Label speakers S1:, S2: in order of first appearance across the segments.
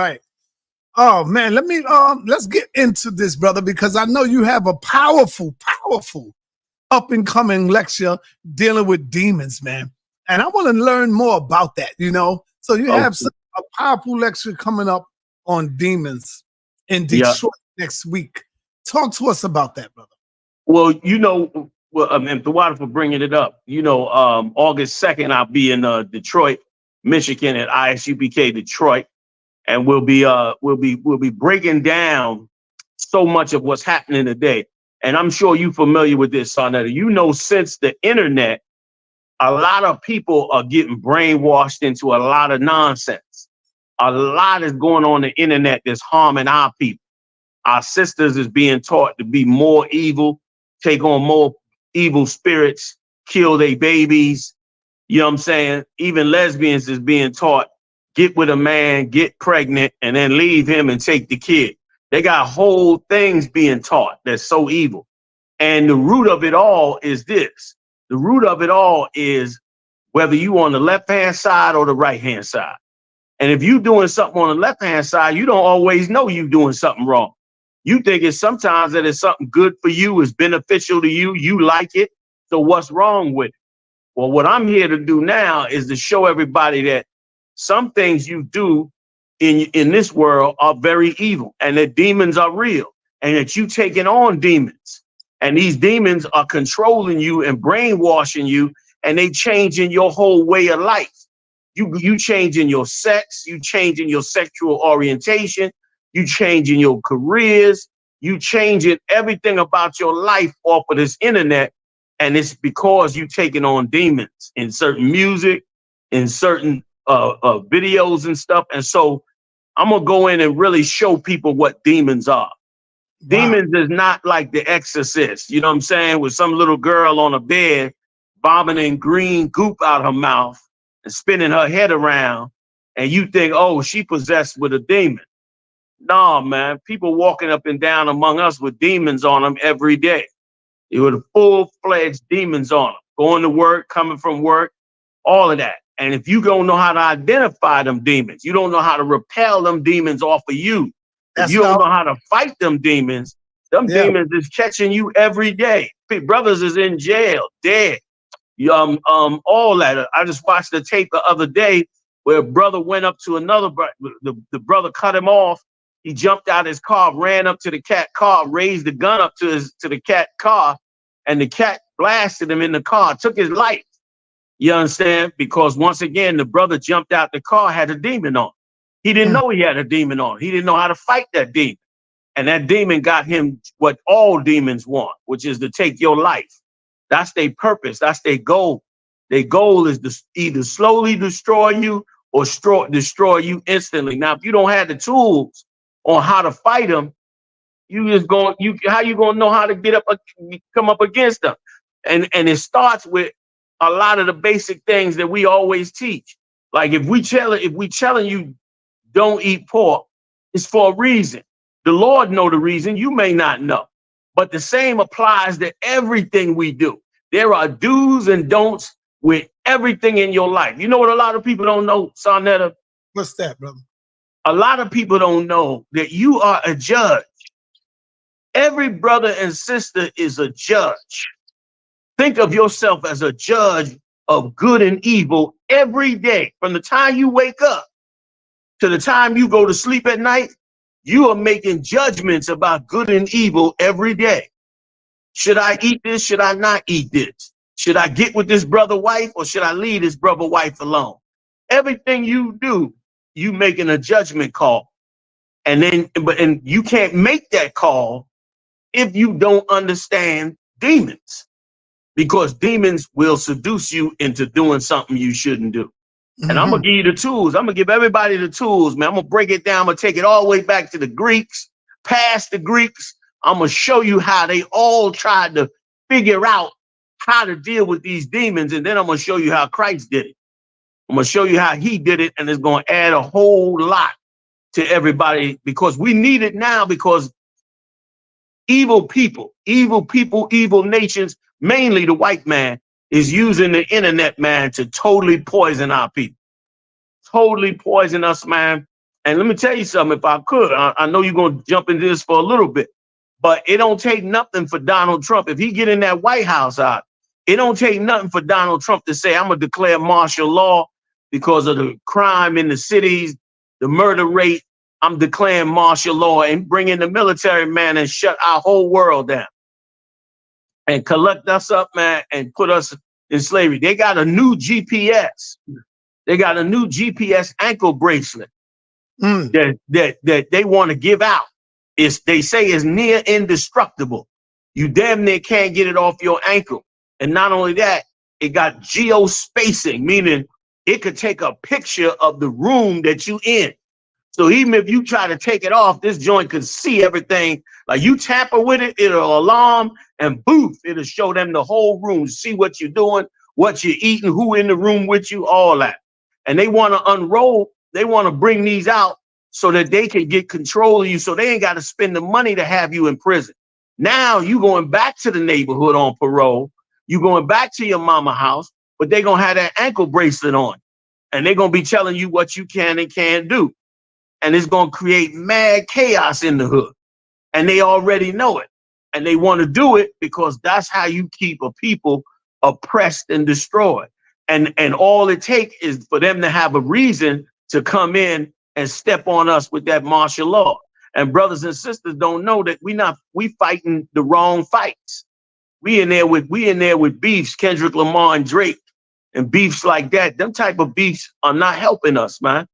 S1: Right. Oh man, let's get into this, brother, because I know you have a powerful up and coming lecture dealing with demons, man. And I want to learn more about that, So you have a powerful lecture coming up on demons in Detroit next week. Talk to us about that, brother.
S2: Well, and the water for bringing it up. August 2nd, I'll be in Detroit, Michigan at ISUPK Detroit. And we'll be breaking down so much of what's happening today. And I'm sure you're familiar with this, Sonetta. Since the internet, a lot of people are getting brainwashed into a lot of nonsense. A lot is going on the internet that's harming our people. Our sisters is being taught to be more evil, take on more evil spirits, kill their babies. You know what I'm saying? Even lesbians is being taught, get with a man, get pregnant, and then leave him and take the kid. They got whole things being taught that's so evil. And the root of it all is this. The root of it all is whether you on the left-hand side or the right-hand side. And if you doing something on the left-hand side, you don't always know you doing something wrong. You think it's sometimes that it's something good for you, it's beneficial to you, you like it. So what's wrong with it? Well, what I'm here to do now is to show everybody that some things you do in this world are very evil, and that demons are real, and that you taking on demons, and these demons are controlling you and brainwashing you, and they changing your whole way of life. You changing your sex, you changing your sexual orientation, you changing your careers, you changing everything about your life off of this internet, and it's because you taking on demons in certain music, in certain videos and stuff. And so I'm gonna go in and really show people what demons are. Wow. Demons is not like The Exorcist, you know what I'm saying, with some little girl on a bed vomiting green goop out her mouth and spinning her head around, and you think, oh, she possessed with a demon. Nah, man, people walking up and down among us with demons on them every day. It was full-fledged demons on them, going to work, coming from work, all of that. And if you don't know how to identify them demons, you don't know how to repel them demons off of you. If you don't know how to fight them demons demons is catching you every day. Brothers is in jail, dead. All that. I just watched the tape the other day where a brother went up to another brother. The brother cut him off. He jumped out his car, ran up to the cat car, raised the gun up to the cat car, and the cat blasted him in the car, took his life. You understand? Because once again, the brother jumped out the car, had a demon on. He didn't know he had a demon on. He didn't know how to fight that demon. And that demon got him what all demons want, which is to take your life. That's their purpose. That's their goal. Their goal is to either slowly destroy you or destroy you instantly. Now, if you don't have the tools on how to fight them, how you gonna know how to come up against them? And it starts with a lot of the basic things that we always teach. Like if we telling you don't eat pork, it's for a reason. The Lord know the reason. You may not know, but the same applies to everything we do. There are do's and don'ts with everything in your life. You know what a lot of people don't know, Sonetta?
S1: What's that, brother?
S2: A lot of people don't know that you are a judge. Every brother and sister is a judge. Think of yourself as a judge of good and evil every day. From the time you wake up to the time you go to sleep at night, you are making judgments about good and evil every day. Should I eat this? Should I not eat this? Should I get with this brother wife or should I leave this brother wife alone? Everything you do, you making a judgment call. And you can't make that call if you don't understand demons. Because demons will seduce you into doing something you shouldn't do. And I'm going to give you the tools. I'm going to give everybody the tools, man. I'm going to break it down. I'm going to take it all the way back to the Greeks, past the Greeks. I'm going to show you how they all tried to figure out how to deal with these demons. And then I'm going to show you how Christ did it. I'm going to show you how he did it. And it's going to add a whole lot to everybody because we need it now because evil people, evil nations, mainly the white man, is using the internet, man, to totally poison our people. Totally poison us, man. And let me tell you something, if I could, I know you're going to jump into this for a little bit, but it don't take nothing for Donald Trump. If he get in that White House out, it don't take nothing for Donald Trump to say, I'm going to declare martial law because of the crime in the cities, the murder rate. I'm declaring martial law and bring in the military, man, and shut our whole world down and collect us up, man, and put us in slavery. They got a new GPS. They got a new GPS ankle bracelet that they want to give out. They say is near indestructible. You damn near can't get it off your ankle. And not only that, it got geospacing, meaning it could take a picture of the room that you in. So even if you try to take it off, this joint could see everything. Like you tamper with it, it'll alarm and boof, it'll show them the whole room, see what you're doing, what you're eating, who in the room with you, all that. And they want to unroll, they want to bring these out so that they can get control of you, so they ain't got to spend the money to have you in prison. Now you going back to the neighborhood on parole, you going back to your mama house, but they're going to have that ankle bracelet on. And they're going to be telling you what you can and can't do. And it's going to create mad chaos in the hood. And they already know it. And they want to do it because that's how you keep a people oppressed and destroyed. And all it takes is for them to have a reason to come in and step on us with that martial law. And brothers and sisters don't know that we fighting the wrong fights. We in there with beefs, Kendrick Lamar and Drake, and beefs like that. Them type of beefs are not helping us, man.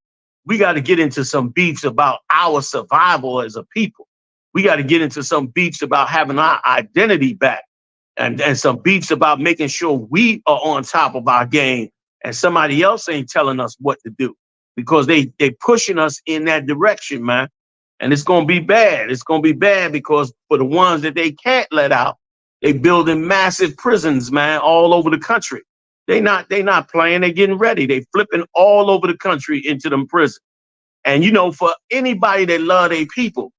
S2: We got to get into some beefs about our survival as a people. We got to get into some beefs about having our identity back, and some beefs about making sure we are on top of our game and somebody else ain't telling us what to do, because they pushing us in that direction, man. And it's going to be bad. It's going to be bad because for the ones that they can't let out, they building massive prisons, man, all over the country. They not playing. They getting ready. They flipping all over the country into them prisons. And, you know, for anybody that love their people,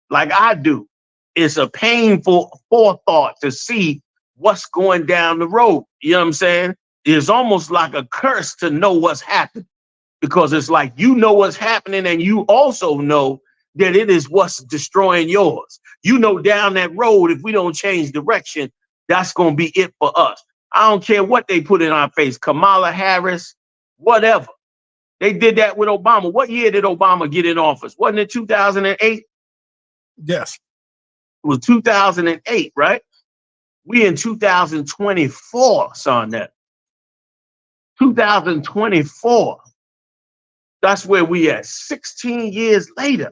S2: like I do, it's a painful forethought to see what's going down the road. You know what I'm saying? It's almost like a curse to know what's happening, because it's like, you know what's happening, and you also know that it is what's destroying yours. You know, down that road, if we don't change direction, that's going to be it for us. I don't care what they put in our face, Kamala Harris, whatever. They did that with Obama. What year did Obama get in office? Wasn't it 2008?
S1: Yes.
S2: It was 2008, right? We in 2024, son. That 2024. That's where we at. 16 years later.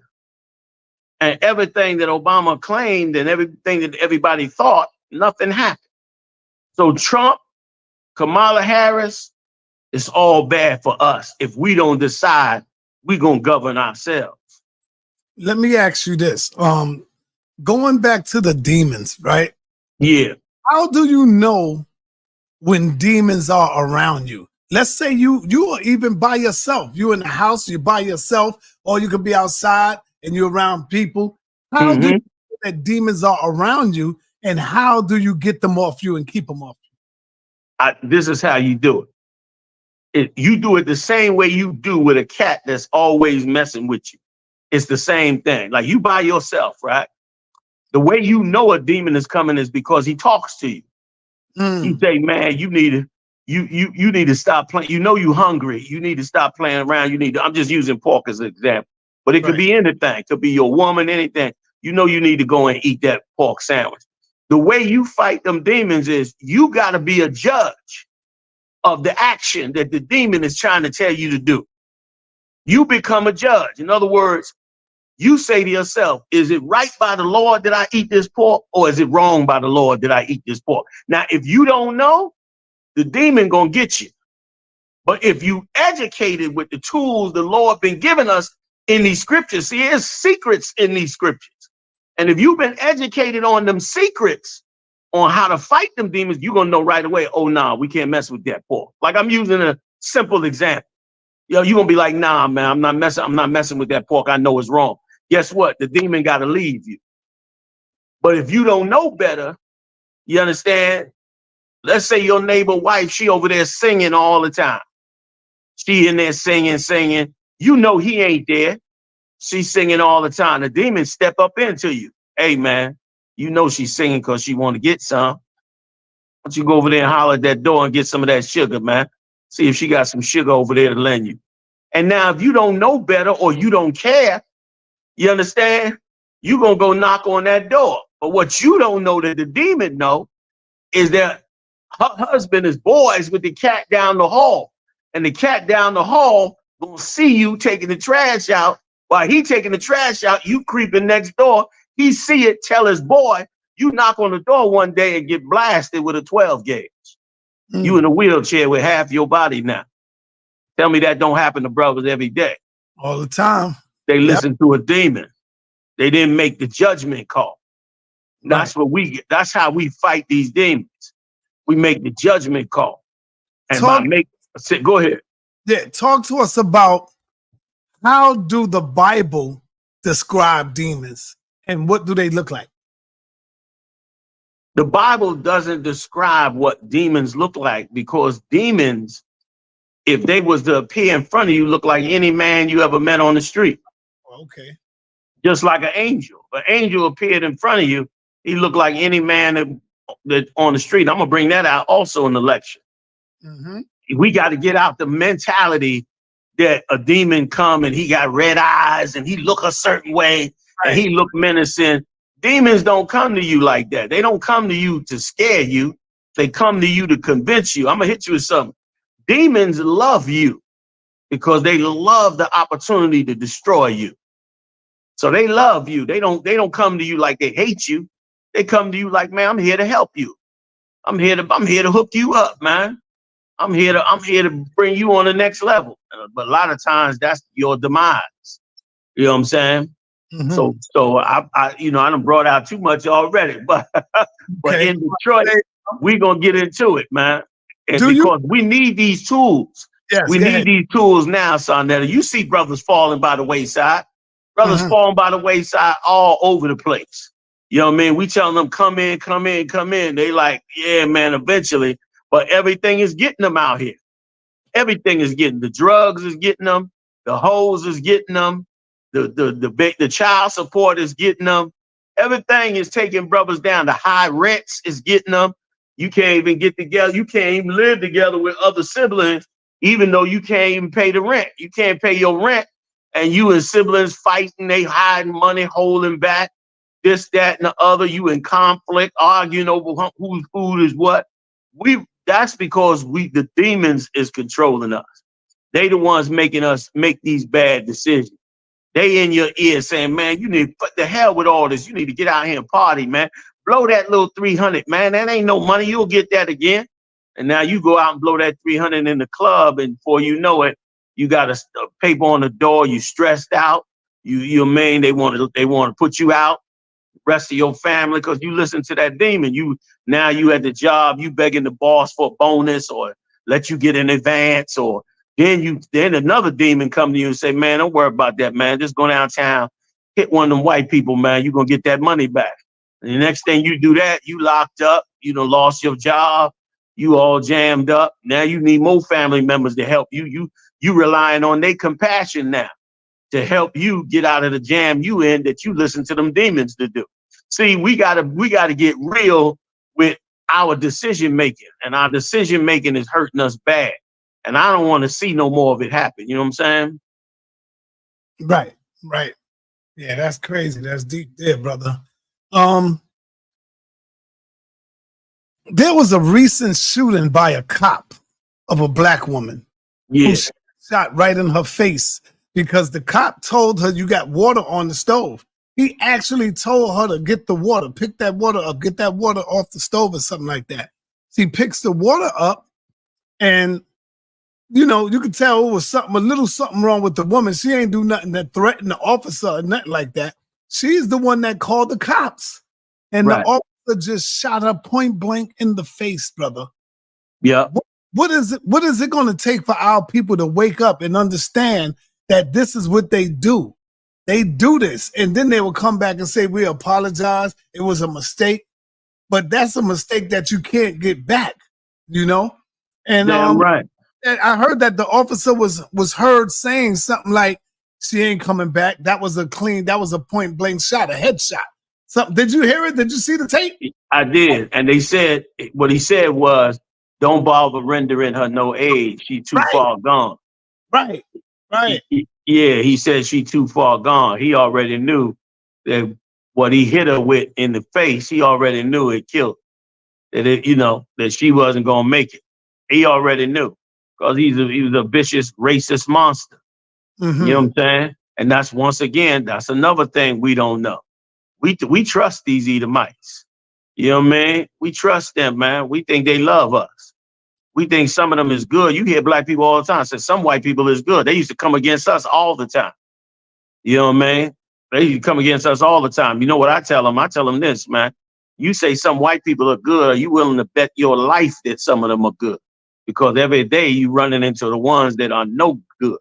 S2: And everything that Obama claimed and everything that everybody thought, nothing happened. So Trump, Kamala Harris, it's all bad for us if we don't decide we're going to govern ourselves.
S1: Let me ask you this. Going back to the demons, right?
S2: Yeah.
S1: How do you know when demons are around you? Let's say you are even by yourself. You in the house, you're by yourself, or you could be outside and you're around people. How do you know that demons are around you, and how do you get them off you and keep them off you?
S2: This is how you do it. You do it the same way you do with a cat that's always messing with you. It's the same thing. Like you by yourself, right? The way you know a demon is coming is because he talks to you. He say, man, you need to stop playing. You know you hungry. You need to stop playing around. I'm just using pork as an example. But it could be anything. It could be your woman, anything. You know you need to go and eat that pork sandwich. The way you fight them demons is you got to be a judge of the action that the demon is trying to tell you to do. You become a judge. In other words, you say to yourself, is it right by the Lord that I eat this pork, or is it wrong by the Lord that I eat this pork? Now, if you don't know, the demon gonna get you. But if you educated with the tools the Lord been giving us in these scriptures, see, there's secrets in these scriptures. And if you've been educated on them secrets on how to fight them demons, you're gonna know right away, oh, nah, we can't mess with that pork. Like I'm using a simple example. You're gonna be like, nah, man, I'm not messing with that pork. I know it's wrong. Guess what? The demon got to leave you. But if you don't know better, you understand? Let's say your neighbor wife, she over there singing all the time. She in there singing. You know he ain't there. She's singing all the time. The demons step up into you. Hey, man, you know she's singing because she want to get some. Why don't you go over there and holler at that door and get some of that sugar, man? See if she got some sugar over there to lend you. And now if you don't know better or you don't care, you understand? You're going to go knock on that door. But what you don't know that the demon know is that her husband is boys with the cat down the hall. And the cat down the hall gonna see you taking the trash out. While he taking the trash out, you creeping next door. He see it, tell his boy, you knock on the door one day and get blasted with a 12 gauge. You in a wheelchair with half your body now. Tell me that don't happen to brothers every day.
S1: All the time.
S2: They listen to a demon. They didn't make the judgment call. That's what we get. That's how we fight these demons. We make the judgment call. And go ahead.
S1: Yeah, talk to us about how do the Bible describe demons and what do they look like?
S2: The Bible doesn't describe what demons look like because demons, if they was to appear in front of you, look like any man you ever met on the street.
S1: Okay.
S2: Just like an angel. An angel appeared in front of you, he looked like any man that on the street. I'm gonna bring that out also in the lecture. We got to get out the mentality that a demon come and he got red eyes and he look a certain way and he look menacing. Demons don't come to you like that. They don't come to you to scare you. They come to you to convince you. I'm gonna hit you with something. Demons love you because they love the opportunity to destroy you. So they love you. They don't come to you like they hate you. They come to you like, man, I'm here to help you. I'm here to hook you up, man. I'm here to bring you on the next level. But a lot of times that's your demise. You know what I'm saying? So I done brought out too much already, but in Detroit, we're gonna get into it, man. And because we need these tools.
S1: Yes,
S2: we need these tools now, Sonetta. You see brothers falling by the wayside. Brothers falling by the wayside all over the place. You know what I mean? We telling them, come in, come in, come in. They like, yeah, man, eventually. But everything is getting them out here. Everything is getting. The drugs is getting them. The hoes is getting them. The child support is getting them. Everything is taking brothers down. The high rents is getting them. You can't even get together. You can't even live together with other siblings, even though you can't even pay the rent. You can't pay your rent. And you and siblings fighting, they hiding money, holding back, this, that, and the other. You in conflict, arguing over whose food is what. That's because the demons is controlling us. They the ones making us make these bad decisions. They in your ear saying, man, you need what the hell with all this. You need to get out here and party, man. Blow that little 300, man. That ain't no money. You'll get that again. And now you go out and blow that 300 in the club, and before you know it, you got a paper on the door. You stressed out. They want to put you out. Rest of your family because you listen to that demon. You at the job. You begging the boss for a bonus or let you get an advance, or then another demon come to you and say, man, don't worry about that, man. Just go downtown, hit one of them white people, man. You're gonna get that money back. And the next thing you do that, you locked up. You done lost your job. You all jammed up. Now you need more family members to help you. You relying on their compassion now to help you get out of the jam you in that you listen to them demons to do. See, we gotta get real with our decision making, and our decision making is hurting us bad. And I don't want to see no more of it happen. You know what I'm saying?
S1: Right. Yeah, that's crazy. That's deep there, brother. There was a recent shooting by a cop of a black woman.
S2: Yeah.
S1: Who shot right in her face because the cop told her you got water on the stove. He actually told her to get the water, pick that water up, get that water off the stove or something like that. She picks the water up, and you could tell it was a little something wrong with the woman. She ain't do nothing that threatened the officer or nothing like that. She's the one that called the cops. And the officer just shot her point blank in the face, brother.
S2: Yeah.
S1: What is it going to take for our people to wake up and understand that this is what they do? They do this, and then they will come back and say, we apologize. It was a mistake. But that's a mistake that you can't get back, And
S2: Damn right.
S1: I heard that the officer was heard saying something like, She ain't coming back. That was a point blank shot, a headshot. Something. Did you hear it? Did you see the tape?
S2: I did. And they said, what he said was, don't bother rendering her no aid. She too far gone.
S1: Right.
S2: Yeah, he said she too far gone. He already knew that what he hit her with in the face, he already knew it killed. That she wasn't gonna make it. He already knew because he was a vicious racist monster.
S1: Mm-hmm.
S2: You know what I'm saying? And that's that's another thing we don't know. We trust these Edomites. You know what I mean? We trust them, man. We think they love us. We think some of them is good. You hear black people all the time say some white people is good. They used to come against us all the time. You know what I mean? They used to come against us all the time. You know what I tell them? I tell them this, man. You say some white people are good. Are you willing to bet your life that some of them are good? Because every day you running into the ones that are no good.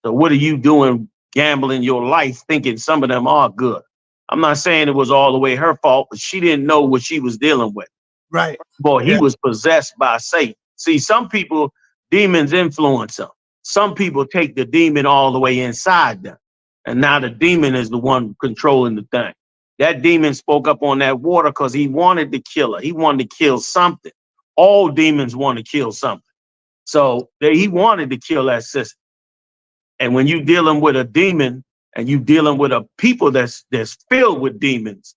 S2: So what are you doing gambling your life thinking some of them are good? I'm not saying it was all the way her fault, but she didn't know what she was dealing with.
S1: Right.
S2: Boy, he was possessed by Satan. See, some people, demons influence them. Some people take the demon all the way inside them. And now the demon is the one controlling the thing. That demon spoke up on that water because he wanted to kill her. He wanted to kill something. All demons want to kill something. So he wanted to kill that sister. And when you dealing with a demon and you dealing with a people that's filled with demons,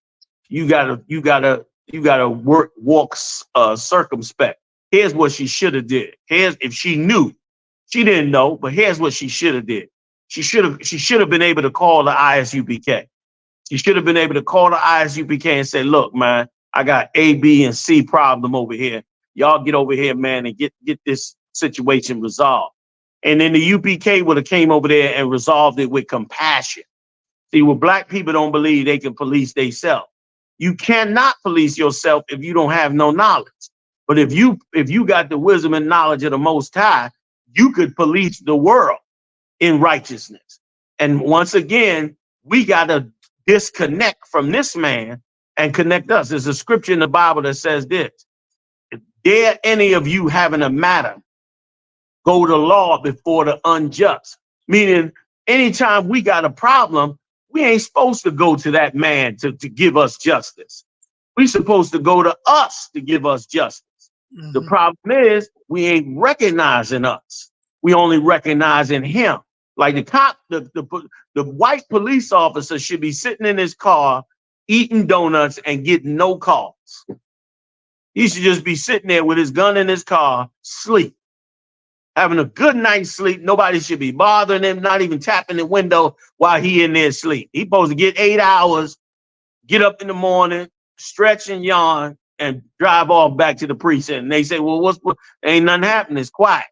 S2: you gotta walk circumspect. Here's what she should have did. If she knew, she didn't know, but here's what she should have did. She should have been able to call the ISUPK. She should have been able to call the ISUPK and say, look, man, I got A, B, and C problem over here. Y'all get over here, man, and get this situation resolved. And then the UPK would have came over there and resolved it with compassion. See, what black people don't believe they can police themselves. You cannot police yourself if you don't have no knowledge. But if you got the wisdom and knowledge of the Most High, you could police the world in righteousness. And once again, we got to disconnect from this man and connect us. There's a scripture in the Bible that says this: if dare any of you having a matter, go to law before the unjust. Meaning, anytime we got a problem, we ain't supposed to go to that man to give us justice. We supposed to go to us to give us justice. Mm-hmm. The problem is we ain't recognizing us. We only recognizing him. Like the cop, the white police officer should be sitting in his car, eating donuts and getting no calls. He should just be sitting there with his gun in his car, sleep, having a good night's sleep. Nobody should be bothering him, not even tapping the window while he in there sleep. He supposed to get 8 hours, get up in the morning, stretch and yawn, and drive off back to the precinct. And they say, well, what? Ain't nothing happening. It's quiet.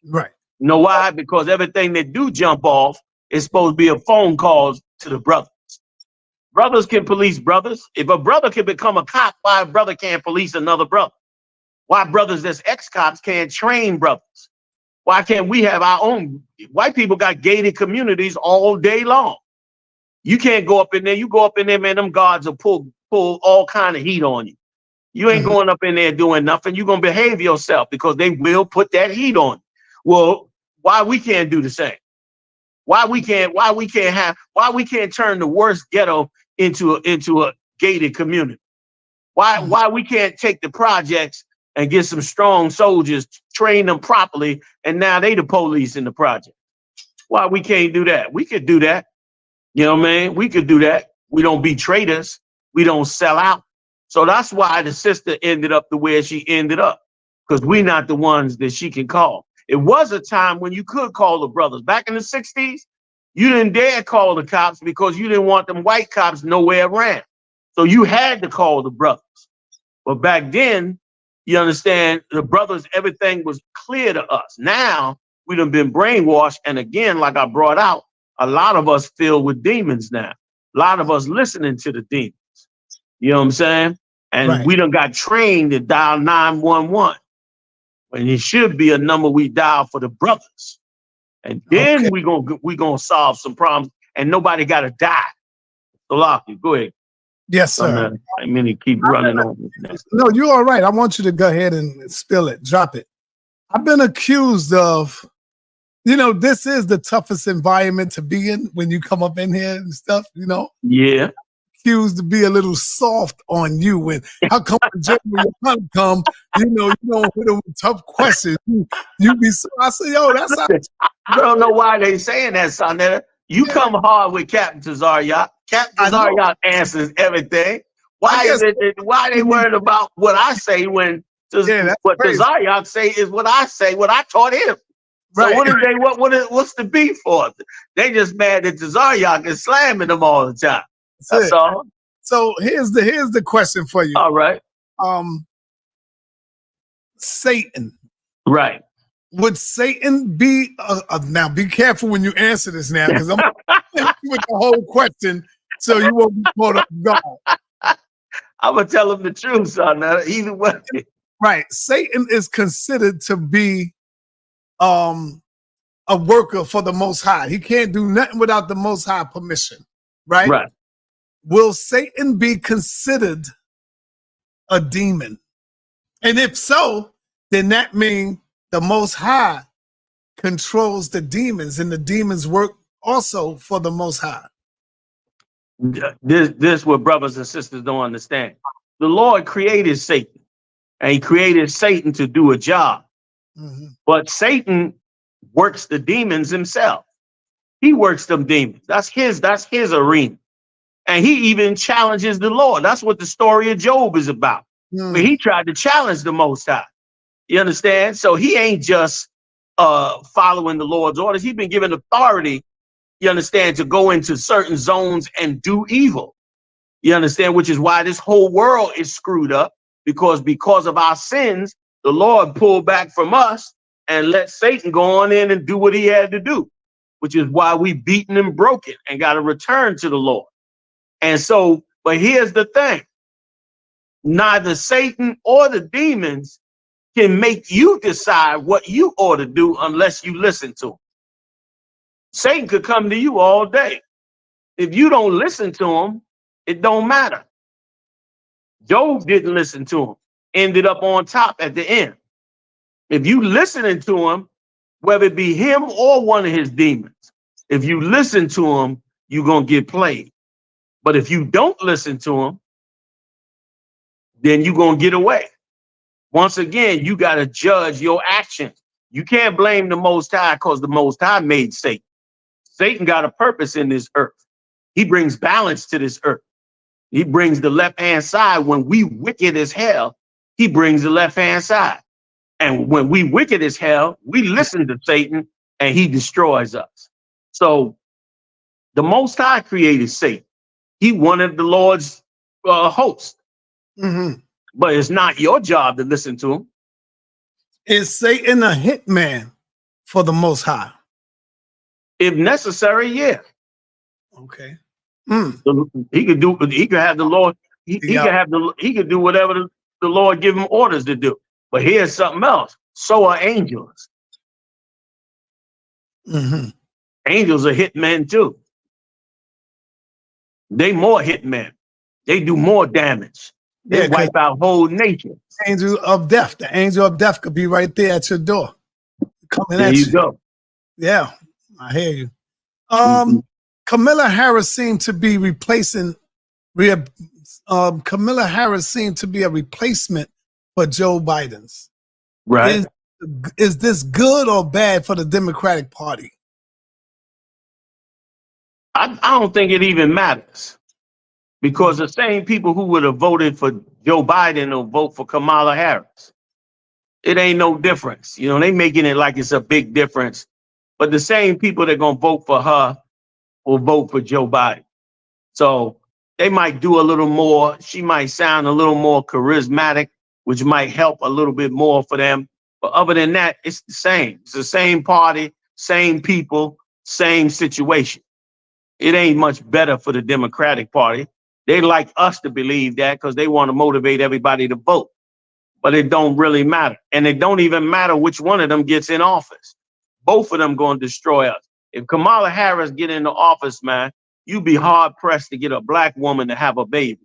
S1: Right.
S2: You know why? Because everything that do jump off is supposed to be a phone call to the brothers. Brothers can police brothers. If a brother can become a cop, why a brother can't police another brother? Why brothers that's ex-cops can't train brothers? Why can't we have our own? White people got gated communities all day long. You can't go up in there. You go up in there, man, them guards will pull all kind of heat on you. You ain't going up in there doing nothing. You're going to behave yourself because they will put that heat on you. Well, why we can't do the same? Why we can't turn the worst ghetto into a gated community? Why we can't take the projects and get some strong soldiers, train them properly, and now they the police in the project? Why we can't do that? We could do that. You know what I mean? We could do that. We don't be traitors. We don't sell out. So that's why the sister ended up the way she ended up, because we're not the ones that she can call. It was a time when you could call the brothers. Back in the 60s, you didn't dare call the cops because you didn't want them white cops nowhere around. So you had to call the brothers. But back then, you understand, the brothers, everything was clear to us. Now, we done been brainwashed. And again, like I brought out, a lot of us filled with demons now. A lot of us listening to the demons. You know what I'm saying? And we done got trained to dial 911. When it should be a number we dial for the brothers. And then we gonna solve some problems and nobody gotta die. So Lockie, go ahead.
S1: Yes, sir.
S2: I mean, to keep running on.
S1: No, you're all right. I want you to go ahead and spill it, drop it. I've been accused of You know, this is the toughest environment to be in when you come up in here and stuff, you know.
S2: Yeah.
S1: Accused to be a little soft on you. When how come when Yahanna come, you know, you don't hit them with tough questions. You be so I say, yo, that's how
S2: I don't know why they saying that, son. You come hard with Captain Tazariak. Captain
S1: I know.
S2: Tazariak answers everything.
S1: I
S2: Why
S1: guess
S2: is it? Why they worried about what I say when
S1: that's
S2: what
S1: crazy.
S2: Tazariak say is what I say, what I taught him. So
S1: Right.
S2: what's the beef for? They just mad that Tazariak is slamming them all the time. That's all.
S1: So here's the question for you.
S2: All right.
S1: Satan.
S2: Right.
S1: Would Satan be now? Be careful when you answer this now, because I'm with the whole question, so you won't be caught up guard.
S2: I'm gonna tell him the truth, son. Either way.
S1: Right. Satan is considered to be a worker for the Most High. He can't do nothing without the Most High permission. Right.
S2: Right.
S1: Will Satan be considered a demon? And if so, then that means the Most High controls the demons, and the demons work also for the Most High.
S2: This what brothers and sisters don't understand. The Lord created Satan, and he created Satan to do a job. Mm-hmm. But Satan works the demons himself. He works them demons. That's his arena. And he even challenges the Lord. That's what the story of Job is about. But he tried to challenge the Most High. You understand? So he ain't just following the Lord's orders. He's been given authority, you understand, to go into certain zones and do evil. You understand? Which is why this whole world is screwed up, because of our sins, the Lord pulled back from us and let Satan go on in and do what he had to do, which is why we beaten and broken and got to return to the Lord. And so, but here's the thing. Neither Satan or the demons can make you decide what you ought to do unless you listen to him. Satan could come to you all day. If you don't listen to him, it don't matter. Job didn't listen to him, ended up on top at the end. If you listening to him, whether it be him or one of his demons, if you listen to him, you're going to get played. But if you don't listen to him, then you're going to get away. Once again, you got to judge your actions. You can't blame the Most High because the Most High made Satan. Satan got a purpose in this earth. He brings balance to this earth. He brings the left-hand side. When we wicked as hell, he brings the left-hand side. And when we wicked as hell, we listen to Satan and he destroys us. So the Most High created Satan. He wanted the Lord's host. Mm-hmm. But it's not your job to listen to him.
S1: Is Satan a hitman for the Most High?
S2: If necessary, yeah.
S1: Okay.
S2: He could do. He could have the Lord. He could do whatever the Lord give him orders to do. But here's something else. So are angels. Mm-hmm. Angels are hitmen too. They more hitmen. They do more damage. They wipe out whole nations.
S1: Angel of death. The angel of death could be right there at your door, coming
S2: there
S1: at you.
S2: Go.
S1: Yeah, I hear you. Kamala Harris seemed to be replacing. Kamala Harris seemed to be a replacement for Joe Biden's.
S2: Right.
S1: Is this good or bad for the Democratic Party?
S2: I don't think it even matters, because the same people who would have voted for Joe Biden will vote for Kamala Harris. It ain't no difference. You know, they making it like it's a big difference. But the same people that are going to vote for her will vote for Joe Biden. So they might do a little more. She might sound a little more charismatic, which might help a little bit more for them. But other than that, it's the same. It's the same party, same people, same situation. It ain't much better for the Democratic Party. They like us to believe that because they want to motivate everybody to vote. But it don't really matter. And it don't even matter which one of them gets in office. Both of them going to destroy us. If Kamala Harris get into office, man, you'd be hard pressed to get a black woman to have a baby,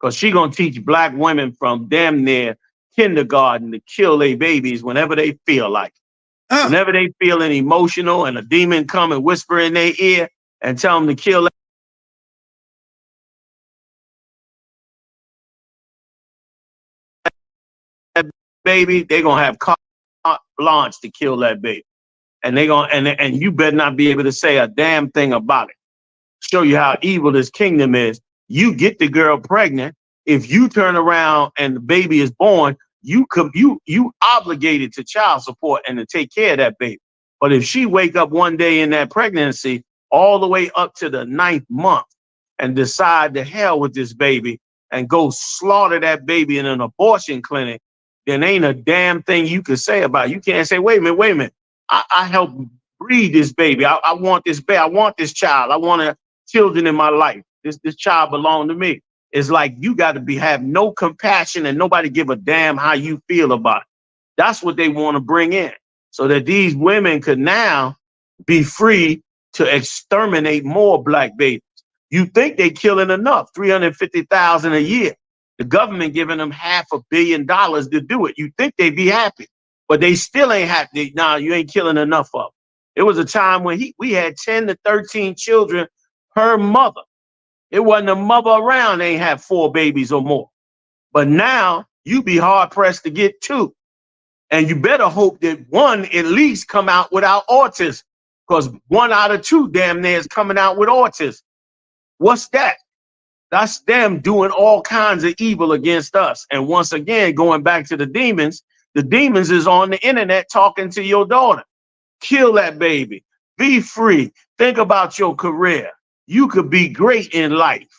S2: because she going to teach black women from damn near kindergarten to kill their babies whenever they feel like it. Whenever they feeling emotional and a demon come and whisper in their ear and tell them to kill that baby, they're gonna have carte blanche to kill that baby. And they gonna and you better not be able to say a damn thing about it. Show you how evil this kingdom is. You get the girl pregnant. If you turn around and the baby is born, you obligated to child support and to take care of that baby. But if she wake up one day in that pregnancy, all the way up to the 9th month, and decide to hell with this baby and go slaughter that baby in an abortion clinic, then ain't a damn thing you can say about it. You can't say, wait a minute. I helped breed this baby. I want this baby. I want this child. I want children in my life. This child belonged to me. It's like you got to have no compassion and nobody give a damn how you feel about it. That's what they want to bring in, so that these women could now be free to exterminate more black babies. You think they killing enough, 350,000 a year. The government giving them $500 million to do it. You think they'd be happy, but they still ain't happy. Nah, you ain't killing enough of them. It was a time when we had 10 to 13 children per mother. It wasn't a mother around, they ain't have 4 babies or more. But now you be hard pressed to get 2. And you better hope that 1 at least come out without autism, because 1 out of 2 damn near is coming out with autism. What's that? That's them doing all kinds of evil against us. And once again, going back to the demons is on the internet talking to your daughter. Kill that baby. Be free. Think about your career. You could be great in life.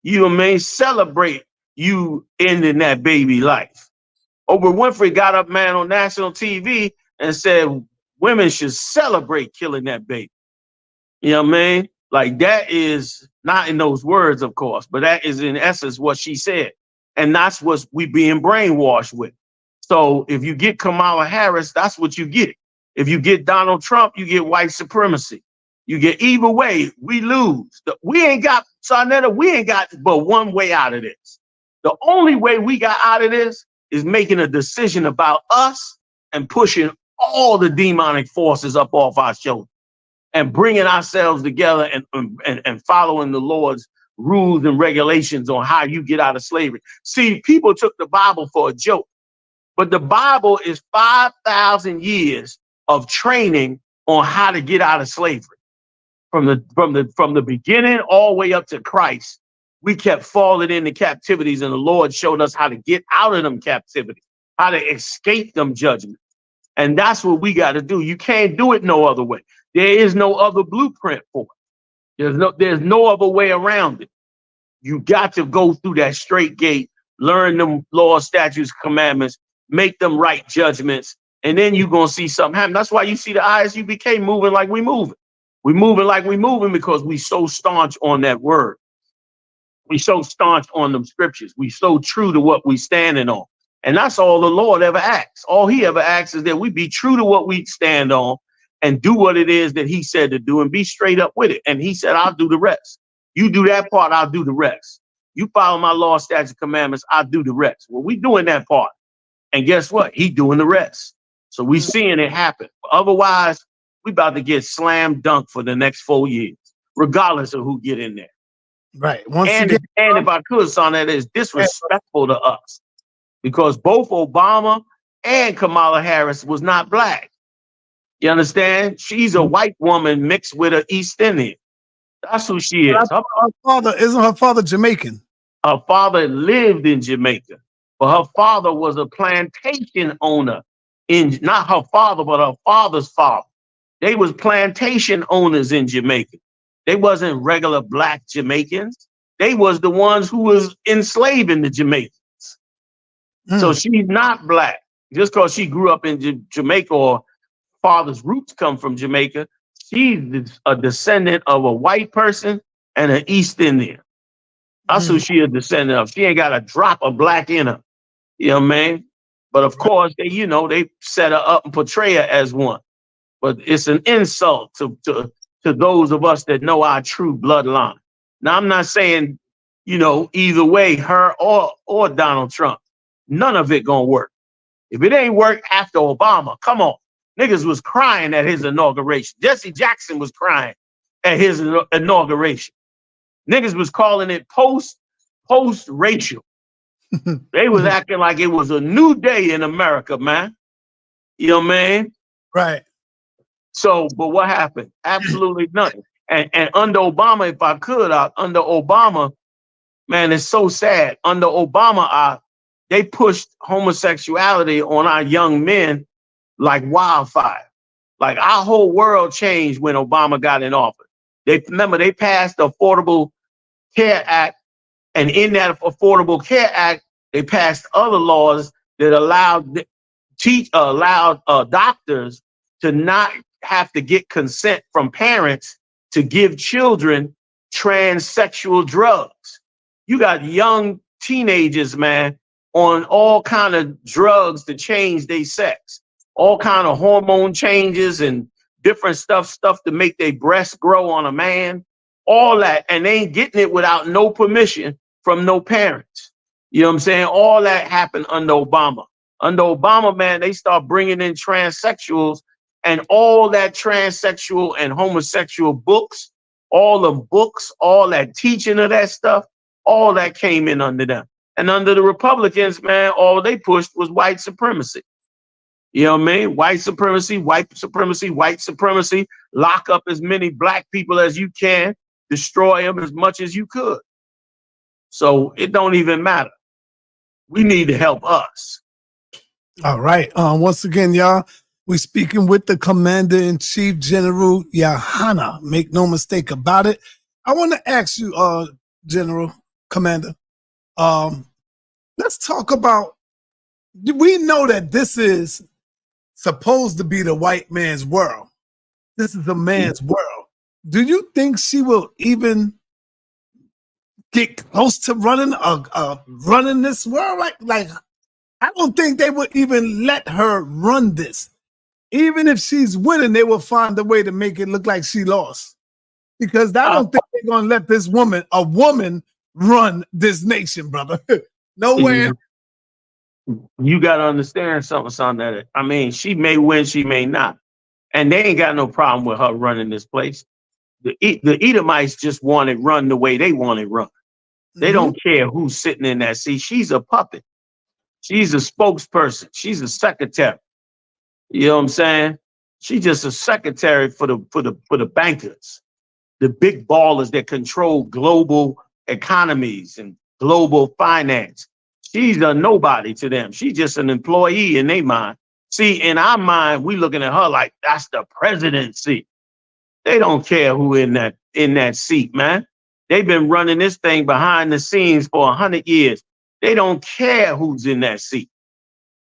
S2: You may celebrate you ending that baby life. Oprah Winfrey got up, man, on national TV and said women should celebrate killing that baby. You know what I mean? Like, that is not in those words, of course, but that is in essence what she said. And that's what we being brainwashed with. So if you get Kamala Harris, that's what you get. If you get Donald Trump, you get white supremacy. You get either way, we lose. We ain't got but one way out of this. The only way we got out of this is making a decision about us and pushing all the demonic forces up off our shoulders and bringing ourselves together and following the Lord's rules and regulations on how you get out of slavery. See, people took the Bible for a joke, but the Bible is 5,000 years of training on how to get out of slavery. From the beginning all the way up to Christ, we kept falling into captivities, and the Lord showed us how to get out of them captivities, how to escape them judgments. And that's what we got to do. You can't do it no other way. There is no other blueprint for it. There's no other way around it. You got to go through that straight gate, learn them laws, statutes, commandments, make them right judgments, and then you're going to see something happen. That's why you see the ISUPK moving like we moving. We moving like we moving because we so staunch on that word. We so staunch on them scriptures. We so true to what we standing on. And that's all the Lord ever asks. All he ever asks is that we be true to what we stand on and do what it is that he said to do and be straight up with it. And he said, I'll do the rest. You do that part, I'll do the rest. You follow my law, statutes, commandments, I'll do the rest. Well, we doing that part. And guess what? He doing the rest. So we seeing it happen. Otherwise, we about to get slam dunk for the next 4 years, regardless of who get in there.
S1: Right.
S2: And if I could, son, that is disrespectful to us, because both Obama and Kamala Harris was not black. You understand? She's a white woman mixed with an East Indian. That's who she is.
S1: Isn't her father Jamaican?
S2: Her father lived in Jamaica, but her father was a plantation owner not her father, but her father's father. They was plantation owners in Jamaica. They wasn't regular black Jamaicans. They was the ones who was enslaving the Jamaicans. So she's not black. Just because she grew up in Jamaica or father's roots come from Jamaica, she's a descendant of a white person and an East Indian. That's who she a descendant of. She ain't got a drop of black in her. You know what I mean? But of course, they set her up and portray her as one. But it's an insult to those of us that know our true bloodline. Now, I'm not saying, either way, her or Donald Trump, none of it gonna work. If it ain't work after Obama, come on. Niggas was crying at his inauguration. Jesse Jackson was crying at his inauguration. Niggas was calling it post-racial. They was acting like it was a new day in America, man. You know what I mean?
S1: Right.
S2: So, but what happened? Absolutely nothing. And under Obama, if I could, under Obama, man, it's so sad. Under Obama, they pushed homosexuality on our young men like wildfire. Like our whole world changed when Obama got in office. They passed the Affordable Care Act, and in that Affordable Care Act, they passed other laws that allowed doctors to not have to get consent from parents to give children transsexual drugs. You got young teenagers, man, on all kind of drugs to change their sex, all kind of hormone changes and different stuff to make their breasts grow on a man, all that, and they ain't getting it without no permission from no parents. You know what I'm saying? All that happened under Obama. Under Obama, man, they start bringing in transsexuals, and all that transsexual and homosexual books, all the books, all that teaching of that stuff, all that came in under them. And under the Republicans, man, all they pushed was white supremacy. You know what I mean? White supremacy, white supremacy, white supremacy. Lock up as many black people as you can, destroy them as much as you could. So it don't even matter. We need to help us.
S1: All right. Once again, y'all, we're speaking with the Commander-in-Chief, General Yahanna. Make no mistake about it. I want to ask you, General Commander, let's talk about, we know that this is supposed to be the white man's world. This is a man's world. Do you think she will even get close to running this world? Like, I don't think they would even let her run this. Even if she's winning, they will find a way to make it look like she lost. Because I don't think they're going to let this a woman, run this nation, brother. No way.
S2: You got to understand something, son. That I mean, she may win, she may not. And they ain't got no problem with her running this place. The Edomites just want it run the way they want it run. They don't care who's sitting in that seat. She's a puppet. She's a spokesperson. She's a secretary. You know what I'm saying? She's just a secretary for the bankers, the big ballers that control global economies and global finance. She's a nobody to them. She's just an employee in their mind. See, in our mind, we looking at her like that's the presidency. They don't care who in that seat, man. They've been running this thing behind the scenes for 100 years. They don't care who's in that seat.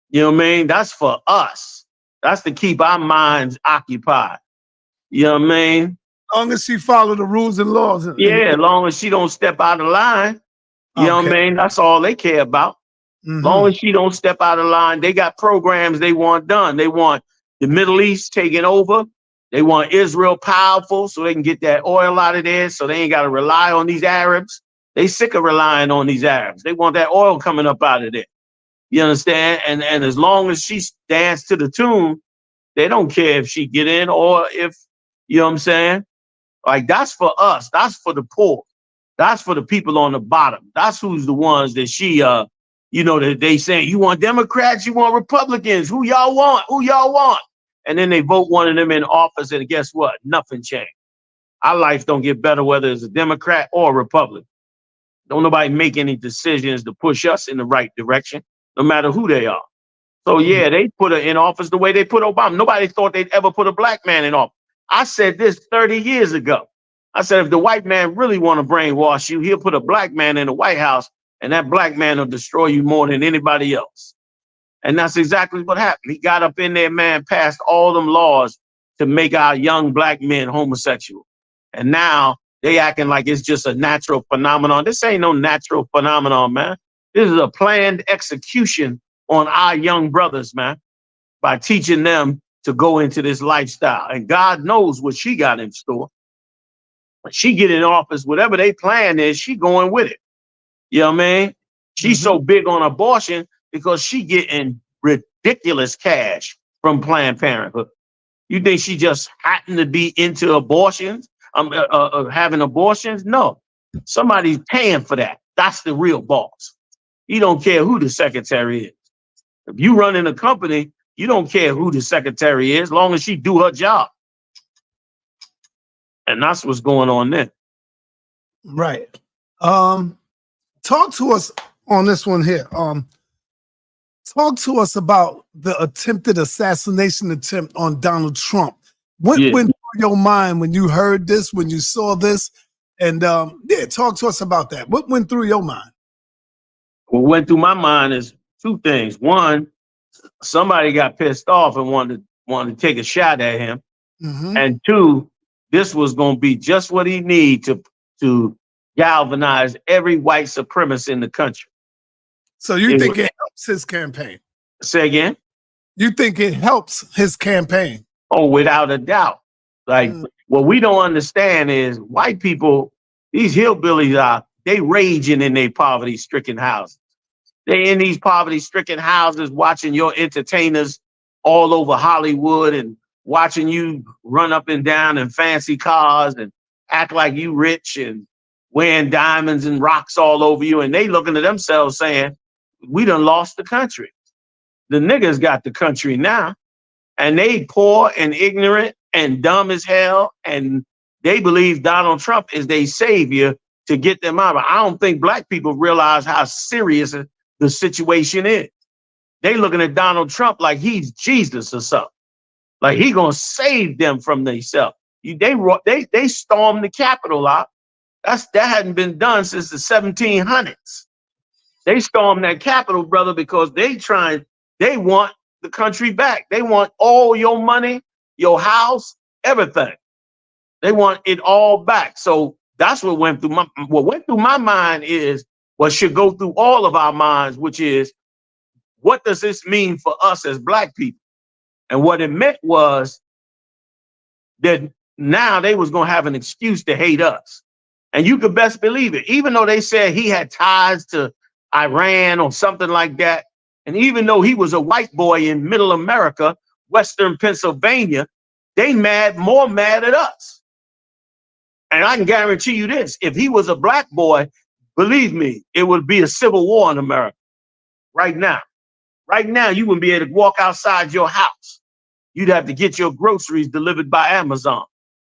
S2: You know what I mean? That's for us. That's to keep our minds occupied. You know what I mean?
S1: As long as she follow the rules and laws.
S2: As long as she don't step out of line. You know what I mean? That's all they care about. As long as she don't step out of line, they got programs they want done. They want the Middle East taken over. They want Israel powerful so they can get that oil out of there so they ain't got to rely on these Arabs. They sick of relying on these Arabs. They want that oil coming up out of there. You understand? And as long as she dance to the tune, they don't care if she get in or if, you know what I'm saying? Like, that's for us. That's for the poor. That's for the people on the bottom. That's who's the ones that she, that they saying, you want Democrats, you want Republicans, who y'all want? Who y'all want? And then they vote one of them in office, and guess what? Nothing changed. Our life don't get better whether it's a Democrat or a Republican. Don't nobody make any decisions to push us in the right direction, no matter who they are. So yeah, they put her in office the way they put Obama. Nobody thought they'd ever put a black man in office. I said this 30 years ago. I said, if the white man really want to brainwash you, he'll put a black man in the White House, and that black man will destroy you more than anybody else. And that's exactly what happened. He got up in there, man, passed all them laws to make our young black men homosexual. And now they acting like it's just a natural phenomenon. This ain't no natural phenomenon, man. This is a planned execution on our young brothers, man, by teaching them to go into this lifestyle. And God knows what she got in store. When she get in office, whatever they plan is, she going with it. You know what I mean? She's so big on abortion because she getting ridiculous cash from Planned Parenthood? You think she just happened to be into abortions, having abortions? No, somebody's paying for that. That's the real boss. You don't care who the secretary is. If you run in a company, you don't care who the secretary is, as long as she do her job. And that's what's going on there.
S1: Right. Talk to us on this one here. Talk to us about the attempted assassination attempt on Donald Trump. What went through your mind when you heard this, when you saw this? And talk to us about that. What went through your mind?
S2: What went through my mind is two things. One, somebody got pissed off and wanted to take a shot at him.
S1: Mm-hmm.
S2: And two, this was going to be just what he needed to galvanize every white supremacist in the country.
S1: So you think it helps his campaign?
S2: Say again?
S1: You think it helps his campaign?
S2: Oh, without a doubt. Like, what we don't understand is white people, these hillbillies they raging in their poverty-stricken houses. They in these poverty-stricken houses watching your entertainers all over Hollywood and watching you run up and down in fancy cars and act like you rich and wearing diamonds and rocks all over you. And they looking at themselves saying, we done lost the country. The niggas got the country now. And they poor and ignorant and dumb as hell. And they believe Donald Trump is their savior to get them out. But I don't think black people realize how serious the situation is. They looking at Donald Trump like he's Jesus or something. Like he gonna save them from themselves. They stormed the Capitol out. That hadn't been done since the 1700s. They stormed that Capitol, brother, because they want the country back. They want all your money, your house, everything. They want it all back. So that's what went through my mind is what should go through all of our minds, which is, what does this mean for us as black people? And what it meant was that now they was going to have an excuse to hate us. And you could best believe it. Even though they said he had ties to Iran or something like that, and even though he was a white boy in middle America, Western Pennsylvania, they more mad at us. And I can guarantee you this, if he was a black boy, believe me, it would be a civil war in America right now. Right now, you wouldn't be able to walk outside your house. You'd have to get your groceries delivered by Amazon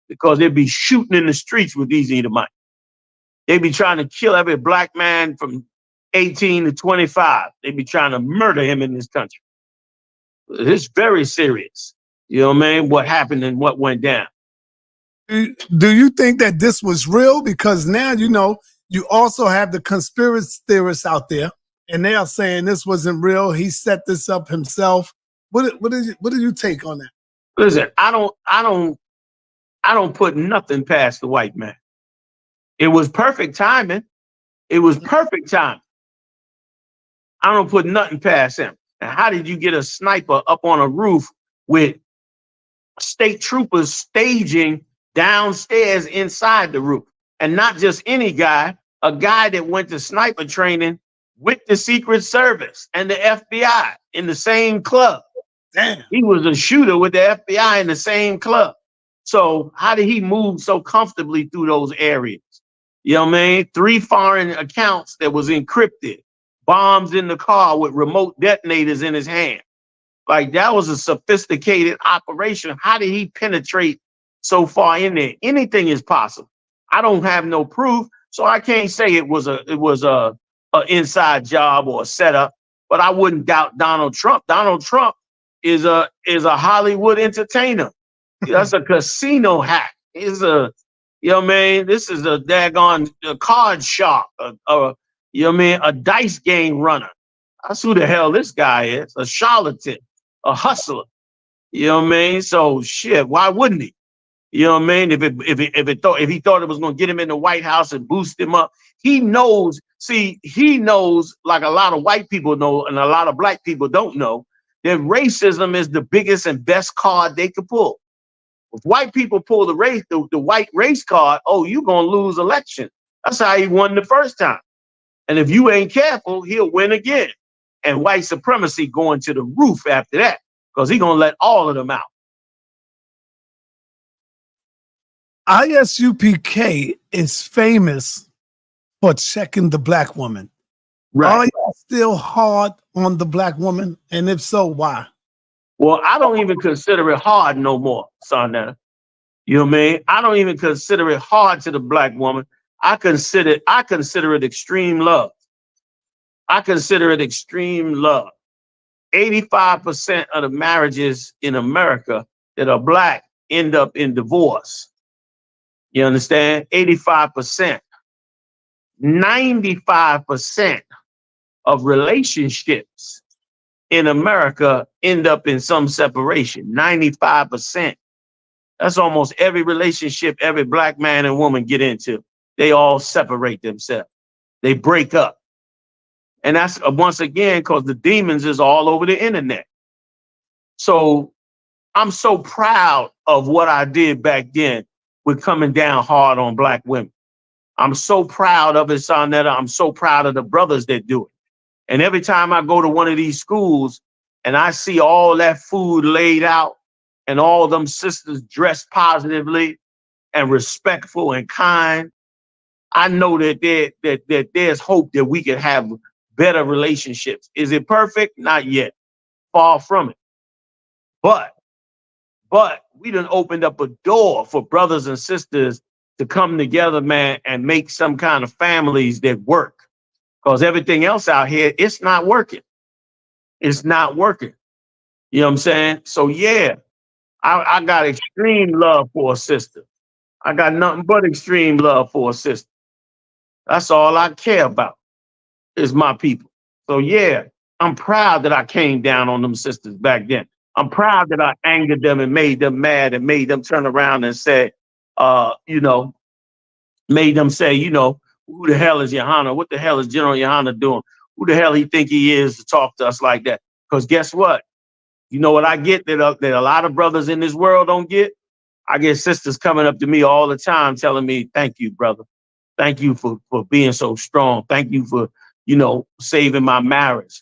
S2: because they'd be shooting in the streets with these Edomites. They'd be trying to kill every black man from 18 to 25. They'd be trying to murder him in this country. It's very serious. You know what I mean? What happened and what went down.
S1: Do you think that this was real? Because now, you also have the conspiracy theorists out there, and they are saying this wasn't real. He set this up himself. What do you take on that?
S2: Listen, I don't put nothing past the white man. It was perfect timing. It was perfect timing. I don't put nothing past him. And how did you get a sniper up on a roof with state troopers staging downstairs inside the roof? And not just any guy, a guy that went to sniper training with the Secret Service and the FBI in the same club.
S1: Damn.
S2: He was a shooter with the FBI in the same club. So how did he move so comfortably through those areas? You know what I mean? 3 foreign accounts that was encrypted, bombs in the car with remote detonators in his hand. Like, that was a sophisticated operation. How did he penetrate so far in there? Anything is possible. I don't have no proof, so I can't say it was a inside job or a setup. But I wouldn't doubt Donald Trump. Donald Trump is a Hollywood entertainer. That's a casino hack. He's a, you know what I mean? This is a daggone card shop, you know what I mean? A dice game runner. That's who the hell this guy is. A charlatan, a hustler. You know what I mean? So shit, why wouldn't he? You know what I mean? If he thought it was going to get him in the White House and boost him up, he knows. See, he knows, like a lot of white people know, and a lot of black people don't know, that racism is the biggest and best card they could pull. If white people pull the white race card, oh, you're gonna lose election. That's how he won the first time. And if you ain't careful, he'll win again. And white supremacy going to the roof after that. because he's gonna let all of them out.
S1: ISUPK is famous for checking the black woman.
S2: Right.
S1: Are you still hard on the black woman? And if so, why?
S2: Well, I don't even consider it hard no more, Sarnetta. You know what I mean? I don't even consider it hard to the black woman. I consider it extreme love. I consider it extreme love. 85% of the marriages in America that are black end up in divorce. You understand? 85%. 95% of relationships in America end up in some separation. 95%. That's almost every relationship every black man and woman get into. They all separate themselves. They break up. And that's once again because the demons is all over the internet. So I'm so proud of what I did back then with coming down hard on black women. I'm so proud of it, Sonetta. I'm so proud of the brothers that do it. And every time I go to one of these schools and I see all that food laid out and all them sisters dressed positively and respectful and kind, I know that there's hope that we can have better relationships. Is it perfect? Not yet. Far from it. But we done opened up a door for brothers and sisters to come together, man, and make some kind of families that work. Because everything else out here, it's not working. It's not working. You know what I'm saying? So yeah, I got extreme love for a sister. I got nothing but extreme love for a sister. That's all I care about is my people. So yeah, I'm proud that I came down on them sisters back then. I'm proud that I angered them and made them mad and made them turn around and say, you know, made them say, you know, who the hell is Yahanna? What the hell is General Yahanna doing? Who the hell he think he is to talk to us like that? Because guess what? You know what I get that a lot of brothers in this world don't get? I get sisters coming up to me all the time telling me, thank you, brother. Thank you for being so strong. Thank you for, you know, saving my marriage.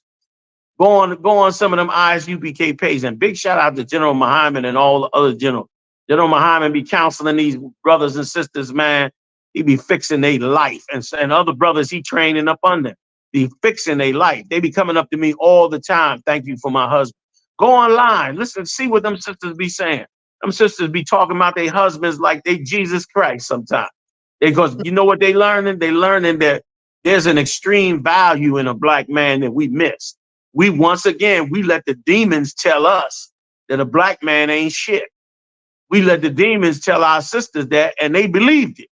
S2: Go on some of them ISUPK pages. And big shout out to General Muhammad and all the other generals. General Muhammad be counseling these brothers and sisters, man. He be fixing their life. And other brothers he training up under. Be fixing their life. They be coming up to me all the time. Thank you for my husband. Go online. Listen, see what them sisters be saying. Them sisters be talking about their husbands like they Jesus Christ sometimes. Because you know what they learning? They learning that there's an extreme value in a black man that we miss. We once again, we let the demons tell us that a black man ain't shit. We let the demons tell our sisters that, and they believed it.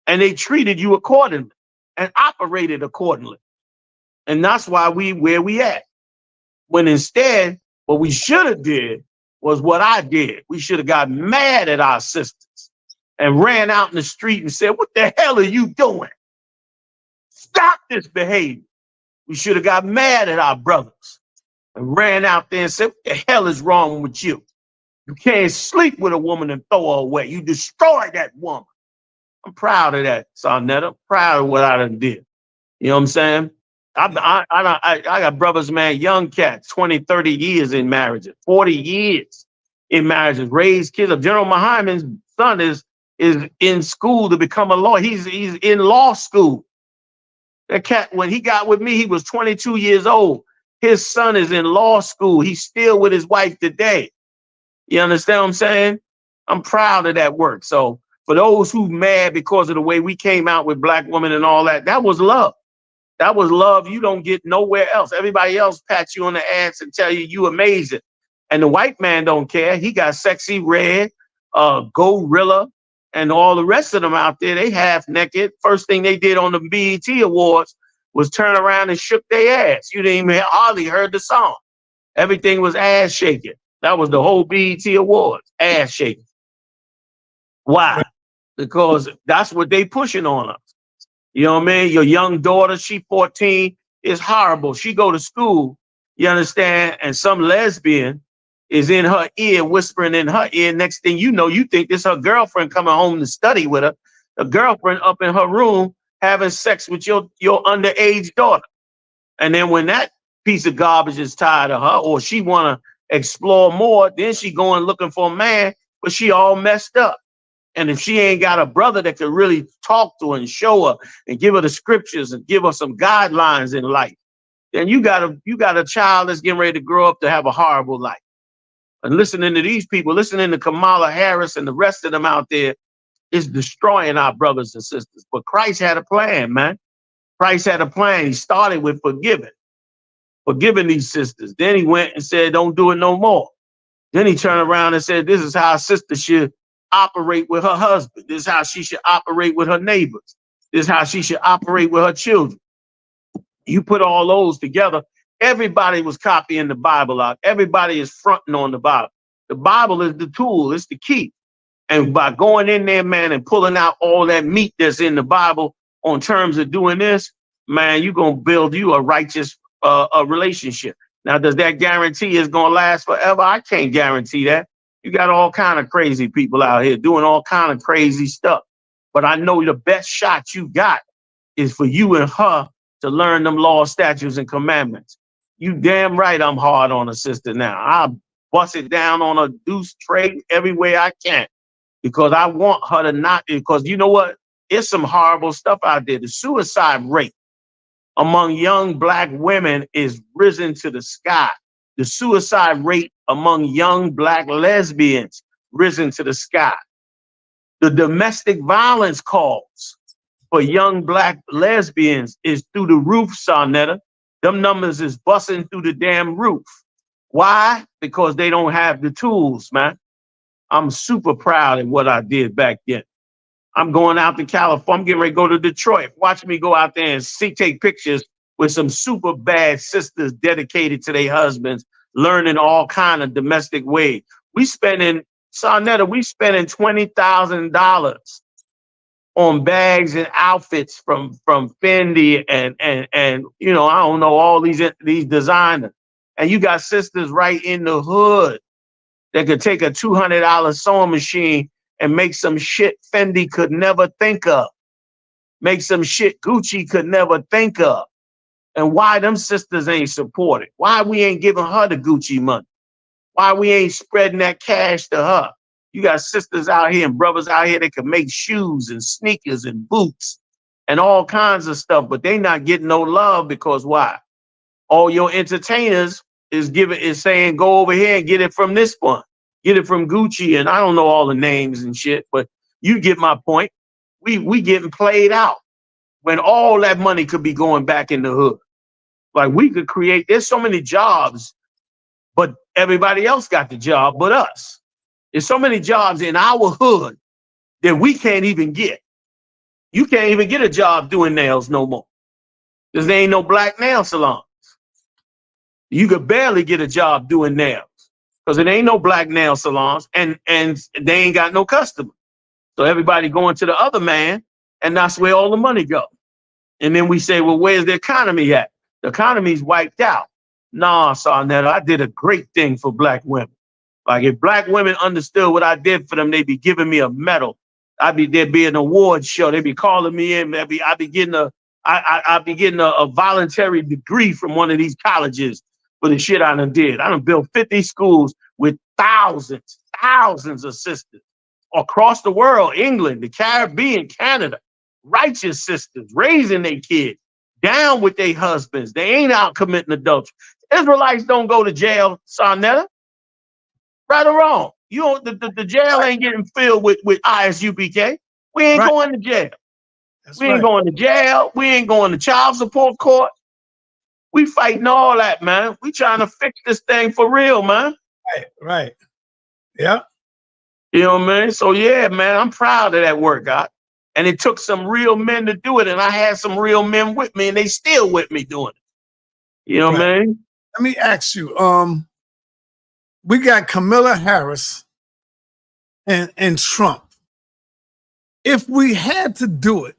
S2: And they treated you accordingly and operated accordingly. And that's why we where we at. When instead, what we should have did was what I did. We should have got mad at our sisters and ran out in the street and said, what the hell are you doing? Stop this behavior. We should have got mad at our brothers and ran out there and said, what the hell is wrong with you? You can't sleep with a woman and throw her away. You destroyed that woman. I'm proud of that, Sarnetta. Proud of what I done did. You know what I'm saying? I got brothers, man, young cats, 20, 30 years in marriages, 40 years in marriages, raised kids. General Muhammad's son is in school to become a lawyer. He's in law school. That cat, when he got with me, he was 22 years old. His son is in law school. He's still with his wife today. You understand what I'm saying? I'm proud of that work. So for those who mad because of the way we came out with black women and all that, that was love. That was love you don't get nowhere else. Everybody else pats you on the ass and tell you amazing. And the white man don't care. He got Sexy Red, Gorilla, and all the rest of them out there. They half naked. First thing they did on the BET Awards was turn around and shook their ass. You didn't even hardly heard the song. Everything was ass shaking. That was the whole BET Awards, ass shaking. Why? Because that's what they pushing on us. You know what I mean? Your young daughter, she 14, is horrible. She go to school, you understand? And some lesbian is in her ear, whispering in her ear. Next thing you know, you think this her girlfriend coming home to study with her. The girlfriend up in her room having sex with your underage daughter. And then when that piece of garbage is tired of her, or she want to explore more. Then she going looking for a man, but she all messed up. And if she ain't got a brother that can really talk to her and show her and give her the scriptures and give her some guidelines in life, then you got a child that's getting ready to grow up to have a horrible life. And listening to these people, listening to Kamala Harris and the rest of them out there is destroying our brothers and sisters. But Christ had a plan, man. Christ had a plan. He started with forgiving these sisters. Then he went and said, don't do it no more. Then he turned around and said, this is how a sister should operate with her husband. This is how she should operate with her neighbors. This is how she should operate with her children. You put all those together, everybody was copying the Bible out. Everybody is fronting on the Bible. The Bible is the tool, it's the key. And by going in there, man, and pulling out all that meat that's in the Bible on terms of doing this, man, you're going to build you a righteous a relationship. Now, does that guarantee it's going to last forever? I can't guarantee that. You got all kind of crazy people out here doing all kind of crazy stuff. But I know the best shot you got is for you and her to learn them laws, statutes, and commandments. You damn right I'm hard on a sister now. I'll bust it down on a deuce tray every way I can because I want her to not, because you know what? It's some horrible stuff out there. The suicide rate among young Black women is risen to the sky. The suicide rate among young Black lesbians risen to the sky. The domestic violence calls for young Black lesbians is through the roof, Sarnetta. Them numbers is busting through the damn roof. Why? Because they don't have the tools, man. I'm super proud of what I did back then. I'm going out to California. I'm getting ready to go to Detroit. Watch me go out there and take pictures with some super bad sisters dedicated to their husbands, learning all kind of domestic ways. We spending, Sarnetta, we spending $20,000 on bags and outfits from Fendi and you know, I don't know, all these designers. And you got sisters right in the hood that could take a $200 sewing machine and make some shit Fendi could never think of. Make some shit Gucci could never think of. And why them sisters ain't supported? Why we ain't giving her the Gucci money? Why we ain't spreading that cash to her? You got sisters out here and brothers out here that can make shoes and sneakers and boots and all kinds of stuff, but they not getting no love because why? All your entertainers is saying, go over here and get it from this one. Get it from Gucci, and I don't know all the names and shit, but you get my point. We getting played out when all that money could be going back in the hood. Like we could create, there's so many jobs, but everybody else got the job but us. There's so many jobs in our hood that we can't even get. You can't even get a job doing nails no more because there ain't no Black nail salons. You could barely get a job doing nails because it ain't no Black nail salons and they ain't got no customers. So everybody going to the other man, and that's where all the money go. And then we say, well, where's the economy at? The economy's wiped out. Nah, Sarnetta, I did a great thing for Black women. Like if Black women understood what I did for them, they'd be giving me a medal. There'd be an award show. They'd be calling me in. I'd be getting a voluntary degree from one of these colleges for the shit I done did. I done built 50 schools with thousands of sisters across the world, England, the Caribbean, Canada, righteous sisters raising their kids, down with their husbands. They ain't out committing adultery. Israelites don't go to jail, Sarnetta. Right or wrong? You don't, the jail ain't getting filled with ISUPK. We ain't going to jail. We ain't going to jail. We ain't going to child support court. We fighting all that, man. We trying to fix this thing for real, man.
S1: Right. Yeah.
S2: You know what I mean? So yeah, man, I'm proud of that work, God. And it took some real men to do it. And I had some real men with me, and they still with me doing it. You know what I mean?
S1: Let me ask you, we got Kamala Harris and Trump. If we had to do it,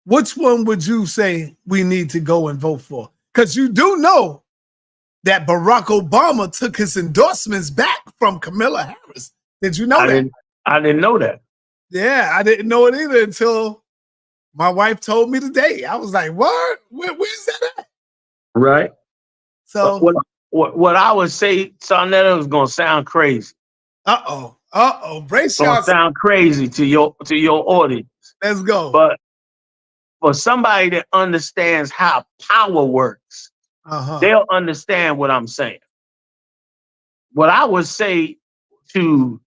S1: which one would you say we need to go and vote for? Because you do know that Barack Obama took his endorsements back from Kamala Harris. Did you know that?
S2: I didn't know that.
S1: Yeah, I didn't know it either until my wife told me today. I was like, what? Where's that at?
S2: Right.
S1: So
S2: what I would say, Sarnetta, is gonna sound crazy.
S1: Brace
S2: Gonna
S1: yourself.
S2: sound crazy to your audience.
S1: Let's go.
S2: But for somebody that understands how power works, they'll understand what I'm saying. What I would say to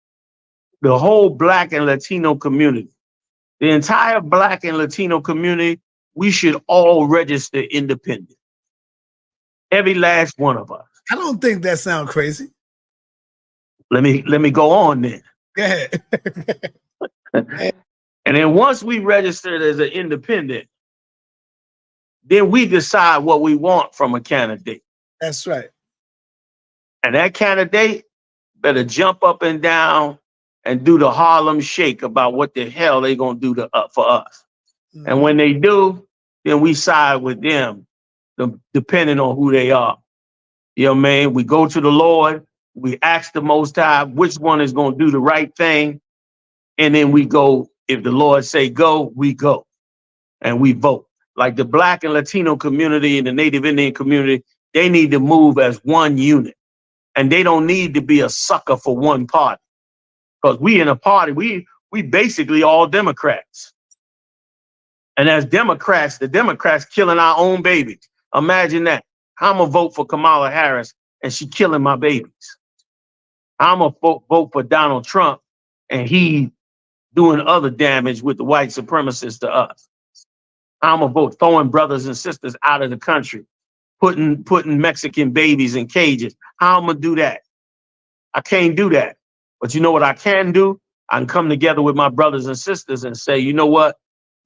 S2: the whole Black and Latino community, the entire Black and Latino community, we should all register independent. Every last one of us.
S1: I don't think that sounds crazy.
S2: Let me go on then.
S1: Go ahead.
S2: And then once we registered as an independent, then we decide what we want from a candidate.
S1: That's right.
S2: And that candidate better jump up and down and do the Harlem Shake about what the hell they gonna do for us. Mm-hmm. And when they do, then we side with them, depending on who they are. You know what I mean? We go to the Lord, we ask the Most High which one is gonna do the right thing, and then we go. If the Lord say go, we go, and we vote. Like the Black and Latino community and the Native Indian community, they need to move as one unit. And they don't need to be a sucker for one party. Because we in a party, we basically all Democrats. And as Democrats, the Democrats killing our own babies. Imagine that. I'm going to vote for Kamala Harris and she killing my babies. I'm going to vote for Donald Trump and he doing other damage with the white supremacists to us. I'm going to vote throwing brothers and sisters out of the country, putting Mexican babies in cages. How I'm going to do that? I can't do that. But you know what I can do? I can come together with my brothers and sisters and say, you know what?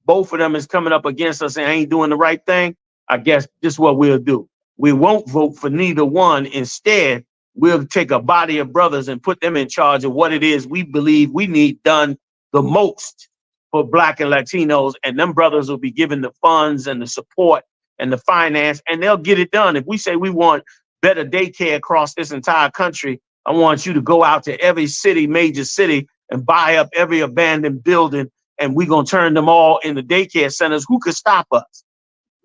S2: Both of them is coming up against us and ain't doing the right thing. I guess this is what we'll do. We won't vote for neither one. Instead, we'll take a body of brothers and put them in charge of what it is we believe we need done the most for Black and Latinos. And them brothers will be given the funds and the support and the finance, and they'll get it done. If we say we want better daycare across this entire country, I want you to go out to every city, major city, and buy up every abandoned building, and we're going to turn them all into daycare centers. Who could stop us?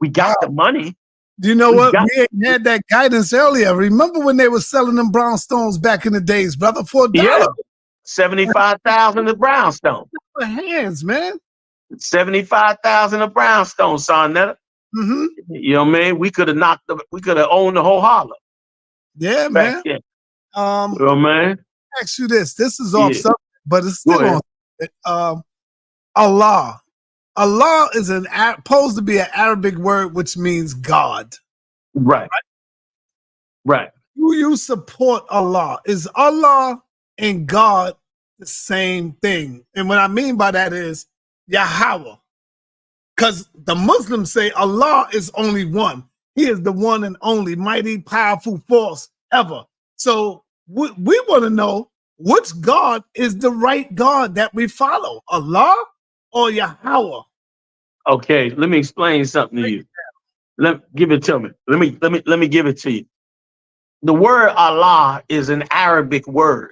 S2: We got the money.
S1: Do you know what? We had that guidance earlier. Remember when they were selling them brownstones back in the days, brother, for $1?
S2: Yeah, 75,000 a brownstone.
S1: Hands, man.
S2: 75,000 a brownstone, son.
S1: Mm-hmm.
S2: You know what I mean? We could have owned the whole Harlem.
S1: Yeah, man.
S2: You know what I mean?
S1: Ask you this. This is off subject, but it's still on. Allah. Allah is supposed to be an Arabic word which means God.
S2: Right.
S1: Do you support Allah? Is Allah and God the same thing? And what I mean by that is Yahweh. Because the Muslims say Allah is only one. He is the one and only mighty, powerful force ever. So we want to know which God is the right God that we follow, Allah or Yahweh?
S2: Okay, let me explain something to you. Give it to me. Let me give it to you. The word Allah is an Arabic word,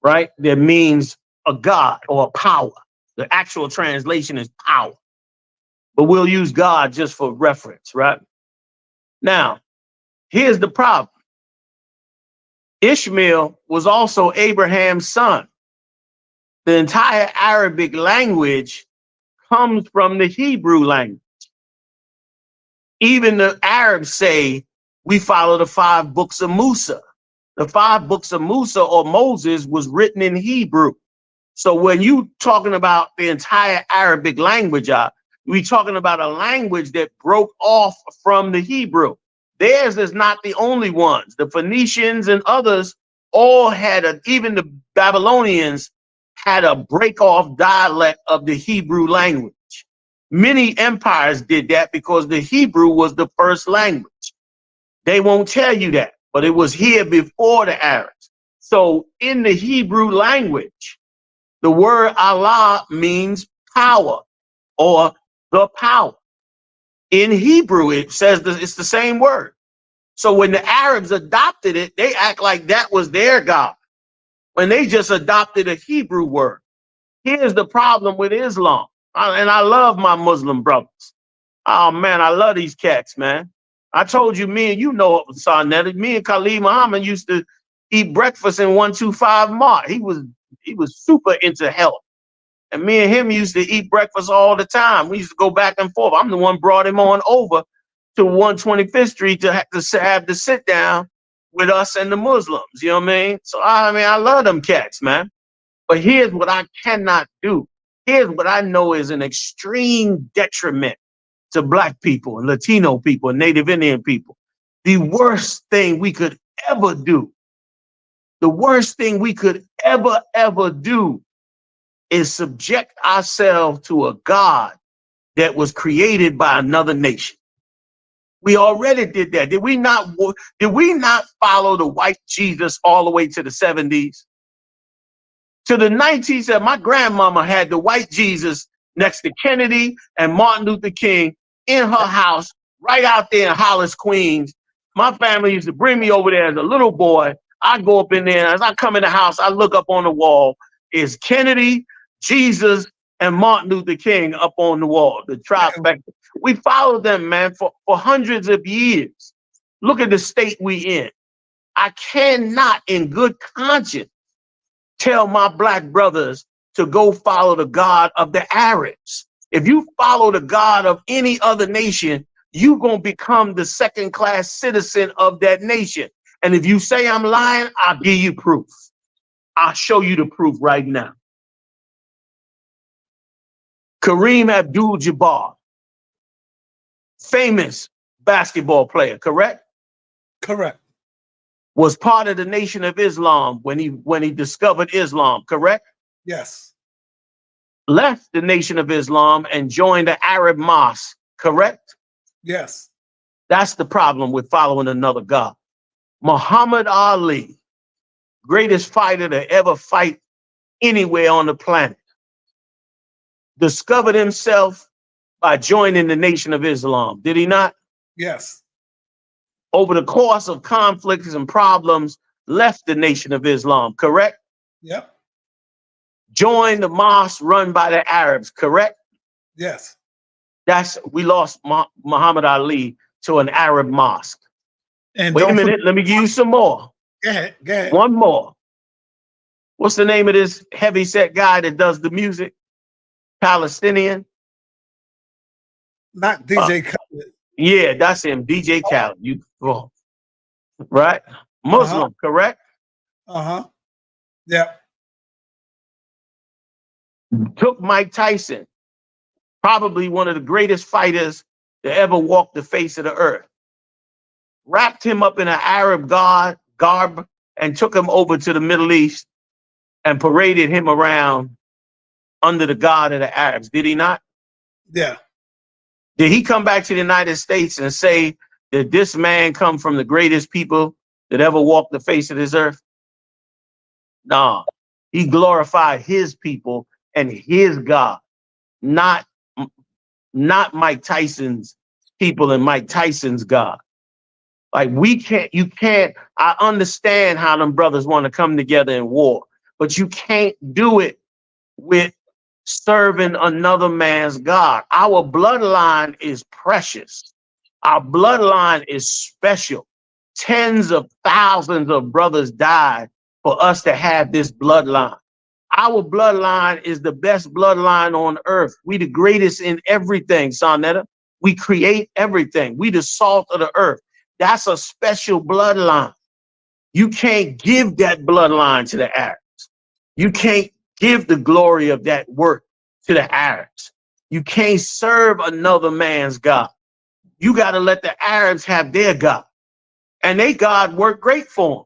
S2: right? That means a God or a power. The actual translation is power. But we'll use God just for reference, right? Now, here's the problem. Ishmael was also Abraham's son. The entire Arabic language comes from the Hebrew language. Even the Arabs say we follow the 5 books of Musa. The 5 books of Musa or Moses was written in Hebrew. So when you talking about the entire Arabic language, we talking about a language that broke off from the Hebrew. Theirs is not the only ones. The Phoenicians and others all had even the Babylonians had a break off dialect of the Hebrew language. Many empires did that because the Hebrew was the first language. They won't tell you that, but it was here before the Arabs. So in the Hebrew language, the word Allah means power or the power. In Hebrew, it says that it's the same word. So when the Arabs adopted it, they act like that was their God when they just adopted a Hebrew word. Here's the problem with Islam. And I love my Muslim brothers. Oh man, I love these cats, man. I told you, me and you know, Sarnetta, me and Khalid Muhammad used to eat breakfast in 125 Mart. He was super into health. And me and him used to eat breakfast all the time. We used to go back and forth. I'm the one brought him on over to 125th Street to have to sit down with us and the Muslims. You know what I mean? So I love them cats, man. But here's what I cannot do. Here's what I know is an extreme detriment to Black people and Latino people and Native Indian people. The worst thing we could ever do, the worst thing we could ever do is subject ourselves to a God that was created by another nation. We already did that. Did we not follow the white Jesus all the way to the 70s? To the 1970s, my grandmama had the white Jesus next to Kennedy and Martin Luther King in her house right out there in Hollis, Queens. My family used to bring me over there as a little boy. I go up in there. As I come in the house, I look up on the wall. It's Kennedy, Jesus, and Martin Luther King up on the wall, the trifecta. We followed them, man, for hundreds of years. Look at the state we in. I cannot, in good conscience, tell my Black brothers to go follow the God of the Arabs. If you follow the God of any other nation, you're going to become the second-class citizen of that nation. And if you say I'm lying, I'll give you proof. I'll show you the proof right now. Kareem Abdul-Jabbar, famous basketball player, correct?
S1: Correct.
S2: Was part of the Nation of Islam when he discovered Islam, correct?
S1: Yes.
S2: Left the Nation of Islam and joined the Arab mosque, correct?
S1: Yes.
S2: That's the problem with following another God. Muhammad Ali, greatest fighter to ever fight anywhere on the planet, discovered himself by joining the Nation of Islam, did he not?
S1: Yes.
S2: Over the course of conflicts and problems, left the Nation of Islam, correct?
S1: Yep.
S2: Joined the mosque run by the Arabs, correct?
S1: Yes.
S2: We lost Muhammad Ali to an Arab mosque.
S1: And
S2: wait a minute, let me give you some more.
S1: Go ahead. Go ahead.
S2: One more. What's the name of this heavyset guy that does the music? Palestinian?
S1: Not DJ Khaled.
S2: Yeah, that's him, DJ Khaled. Right? Muslim, correct?
S1: Yep.
S2: Took Mike Tyson, probably one of the greatest fighters to ever walk the face of the earth, wrapped him up in an Arab garb and took him over to the Middle East and paraded him around under the God of the Arabs. Did he not?
S1: Yeah.
S2: Did he come back to the United States and say that this man come from the greatest people that ever walked the face of this earth? No, he glorified his people and his God, not Mike Tyson's people and Mike Tyson's God. Like I understand how them brothers want to come together in war, but you can't do it with serving another man's God. Our bloodline is precious. Our bloodline is special. Tens of thousands of brothers died for us to have this bloodline. Our bloodline is the best bloodline on earth. We the greatest in everything, Sarnetta. We create everything. We the salt of the earth. That's a special bloodline. You can't give that bloodline to the Arabs. You can't give the glory of that work to the Arabs. You can't serve another man's God. You got to let the Arabs have their God. And their God work great for them.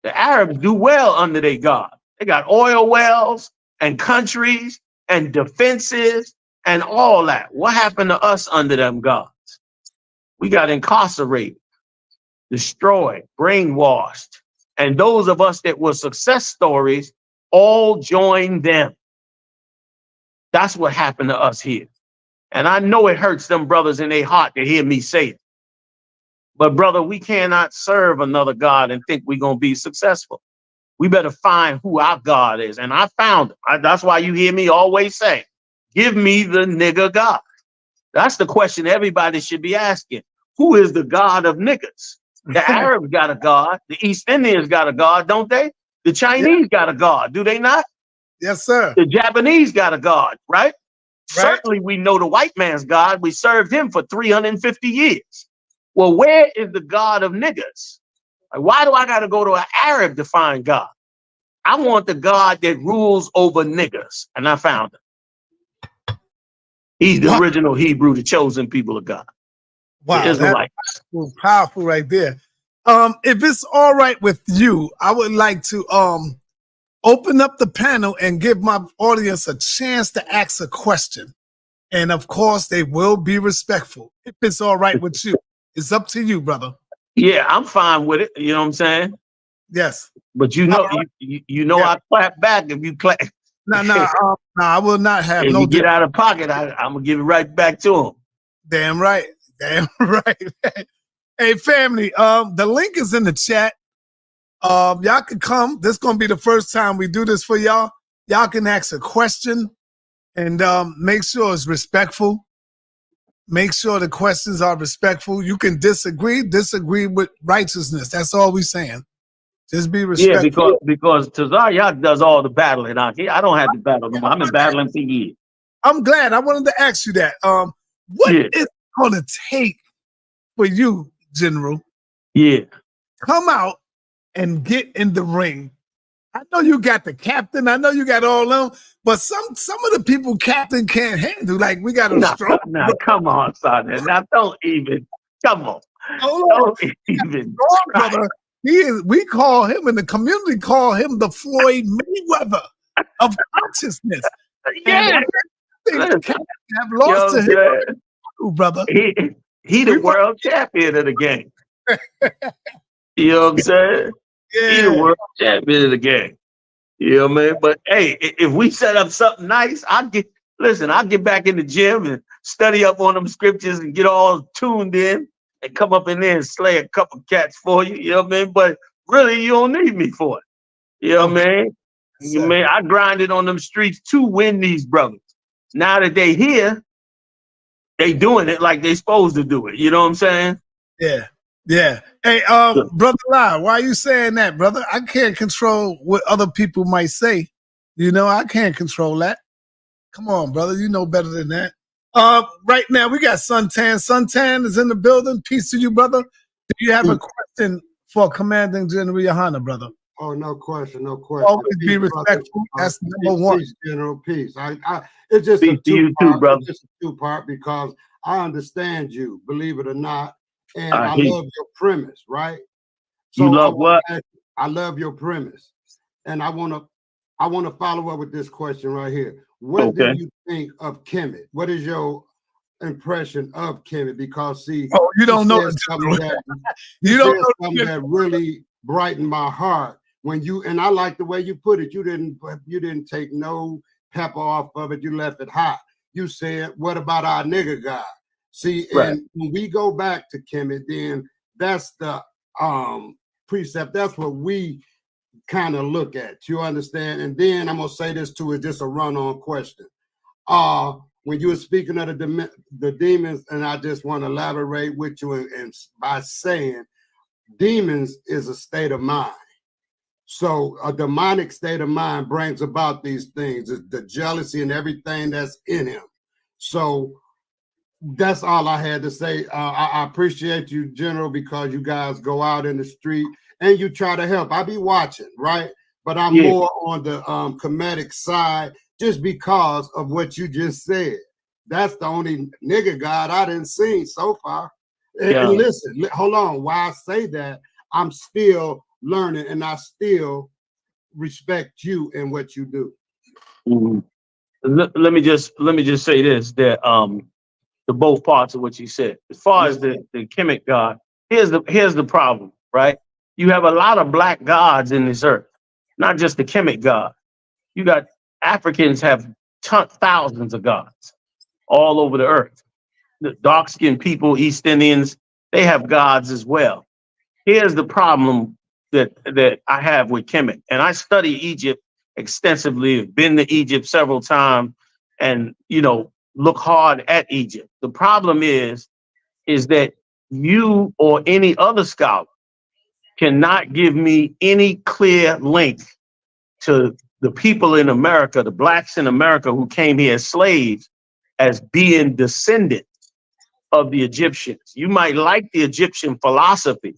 S2: The Arabs do well under their God. They got oil wells and countries and defenses and all that. What happened to us under them gods? We got incarcerated, destroyed, brainwashed. And those of us that were success stories all joined them. That's what happened to us here. And I know it hurts them brothers in their heart to hear me say it. But brother, we cannot serve another God and think we're going to be successful. We better find who our God is. And I found it. That's why you hear me always say, give me the nigga God. That's the question everybody should be asking. who is the God of niggas. The Arabs got a God. The East Indians got a God, don't they? The Chinese got a God, do they not?
S1: Yes, sir.
S2: The Japanese got a God, right?
S1: Right.
S2: Certainly we know the white man's God. We served him for 350 years. Well, where is the God of niggas? Like, why do I got to go to an Arab to find God? I want the God that rules over niggas. And I found him. He's the
S1: Wow.
S2: original Hebrew, the chosen people of God. The
S1: Wow, that's
S2: Israelites.
S1: powerful right there. If it's all right with you, I would like to open up the panel and give my audience a chance to ask a question. And of course, they will be respectful. If it's all right with you, it's up to you, brother.
S2: Yeah, I'm fine with it. You know what I'm saying?
S1: Yes.
S2: But you know, you know,
S1: Yeah.
S2: I clap back if you clap.
S1: No, I will not have
S2: If
S1: no
S2: you get out of pocket, I'm gonna give it right back to him.
S1: Damn right. Damn right. Hey, family, the link is in the chat. Y'all can come. This is gonna be the first time we do this for y'all. Y'all can ask a question and make sure it's respectful. Make sure the questions are respectful. You can disagree with righteousness. That's all we're saying. Just be respectful.
S2: Yeah, because Tazaryak does all the battling out here. I don't have to battle no more. I've been battling for years.
S1: I'm glad. I wanted to ask you that. What is it gonna take for you, General?
S2: Yeah.
S1: Come out and get in the ring. I know you got the captain. I know you got all them, but some of the people captain can't handle. Like we got a strong.
S2: Nah, come on, son. Now don't even. Come on.
S1: Hold
S2: Don't even.
S1: brother. We call him in the community. Call him the Floyd Mayweather of consciousness.
S2: Yeah.
S1: And have lost to him, too, brother.
S2: He the world champion of the game. You know what I'm saying?
S1: Yeah.
S2: He the world champion of the game. You know what I mean? But hey, if we set up something nice, I'll get back in the gym and study up on them scriptures and get all tuned in and come up in there and slay a couple cats for you. You know what I mean? But really, you don't need me for it. You know what I mean? You mean I grinded on them streets to win these brothers. Now that they here, they doing it like they supposed to do it. You know what I'm saying?
S1: Yeah. Yeah. Hey, Brother Lai, why are you saying that, brother? I can't control what other people might say. You know, I can't control that. Come on, brother. You know better than that. Right now we got Suntan. Suntan is in the building. Peace to you, brother. Do you have a question for Commanding General Yahanna, brother?
S3: Oh, no question, no question.
S1: Always be respectful. That's number one.
S3: Peace, General, peace. It's just
S2: peace
S3: a two-part,
S2: too, brother.
S3: it's just a two-part because I understand you, believe it or not, and
S2: I
S3: I love your premise, right?
S2: So you love what?
S3: I love your premise, and I want to follow up with this question right here. What do you think of Kemet? What is your impression of Kemet? Because see,
S1: you don't know
S3: something that really brightened my heart when you, and I like the way you put it. You didn't take no pepper off of it. You left it hot. You said, "What about our nigga guy?" See, and when we go back to Kemet, then that's the precept. That's what we kind of look at. You understand? And then I'm gonna say this too. It's just a run-on question. When you were speaking of the demons, and I just want to elaborate with you and by saying demons is a state of mind. So a demonic state of mind brings about these things, the jealousy and everything that's in him. So that's all I had to say. I appreciate you, General, because you guys go out in the street and you try to help. I be watching, right? But I'm more on the comedic side just because of what you just said. That's the only nigga God I didn't see so far. And listen, hold on. Why I say that, I'm still learning and I still respect you and what you do.
S2: Let me just say this, that the both parts of what you said. As far as the Kemet God, here's the problem, right? You have a lot of black gods in this earth, not just the Kemet God. You got Africans have thousands of gods all over the earth. The dark-skinned people, East Indians, they have gods as well. Here's the problem that I have with Kemet, and I study Egypt extensively. I've been to Egypt several times, and look hard at Egypt. The problem is that you or any other scholar cannot give me any clear link to the people in America, the blacks in America who came here as slaves, as being descendants of the Egyptians. You might like the Egyptian philosophy.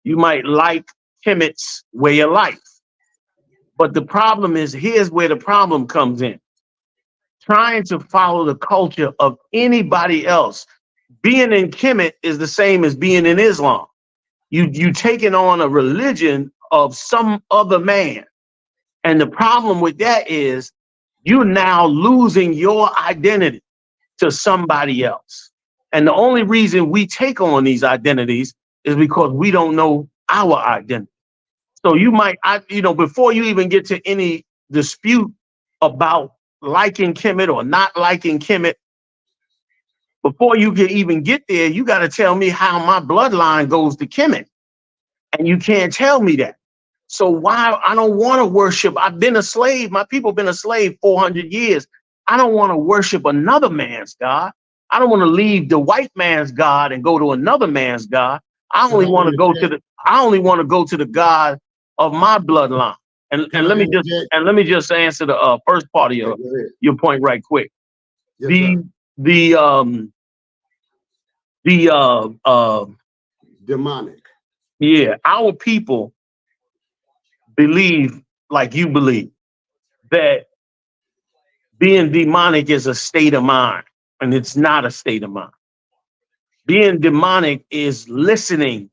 S2: You might like Kemet's way of life. But the problem is, here's where the problem comes in. Trying to follow the culture of anybody else. Being in Kemet is the same as being in Islam. You taking on a religion of some other man. And the problem with that is you're now losing your identity to somebody else. And the only reason we take on these identities is because we don't know our identity. So you might, before you even get to any dispute about liking Kemet or not liking Kemet, before you can even get there, you got to tell me how my bloodline goes to Kemet. And you can't tell me that. So why I don't want to worship. I've been a slave. My people been a slave 400 years. I don't want to worship another man's God. I don't want to leave the white man's God and go to another man's God. I only want to go to the God of my bloodline. And let me just answer the first part of your point right quick.
S3: Yes, demonic.
S2: Yeah, our people believe like you believe that being demonic is a state of mind, and it's not a state of mind. Being demonic is listening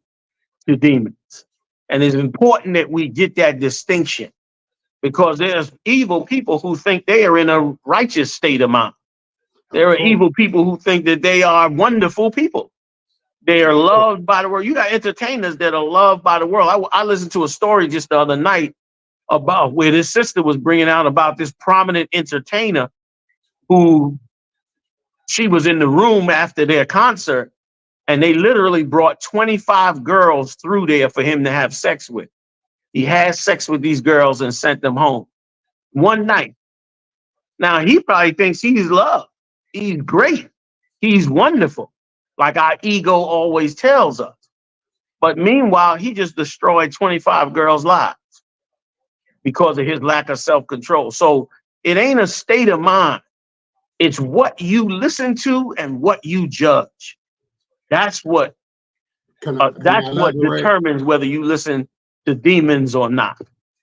S2: to demons. And it's important that we get that distinction, because there's evil people who think they are in a righteous state of mind. There are evil people who think that they are wonderful people. They are loved by the world. You got entertainers that are loved by the world. I listened to a story just the other night about where this sister was bringing out about this prominent entertainer who she was in the room after their concert, and they literally brought 25 girls through there for him to have sex with. He had sex with these girls and sent them home one night. Now, he probably thinks he's loved. He's great. He's wonderful, like our ego always tells us. But meanwhile, he just destroyed 25 girls' lives because of his lack of self-control. So it ain't a state of mind. It's what you listen to and what you judge. That's what determines whether you listen to demons or not.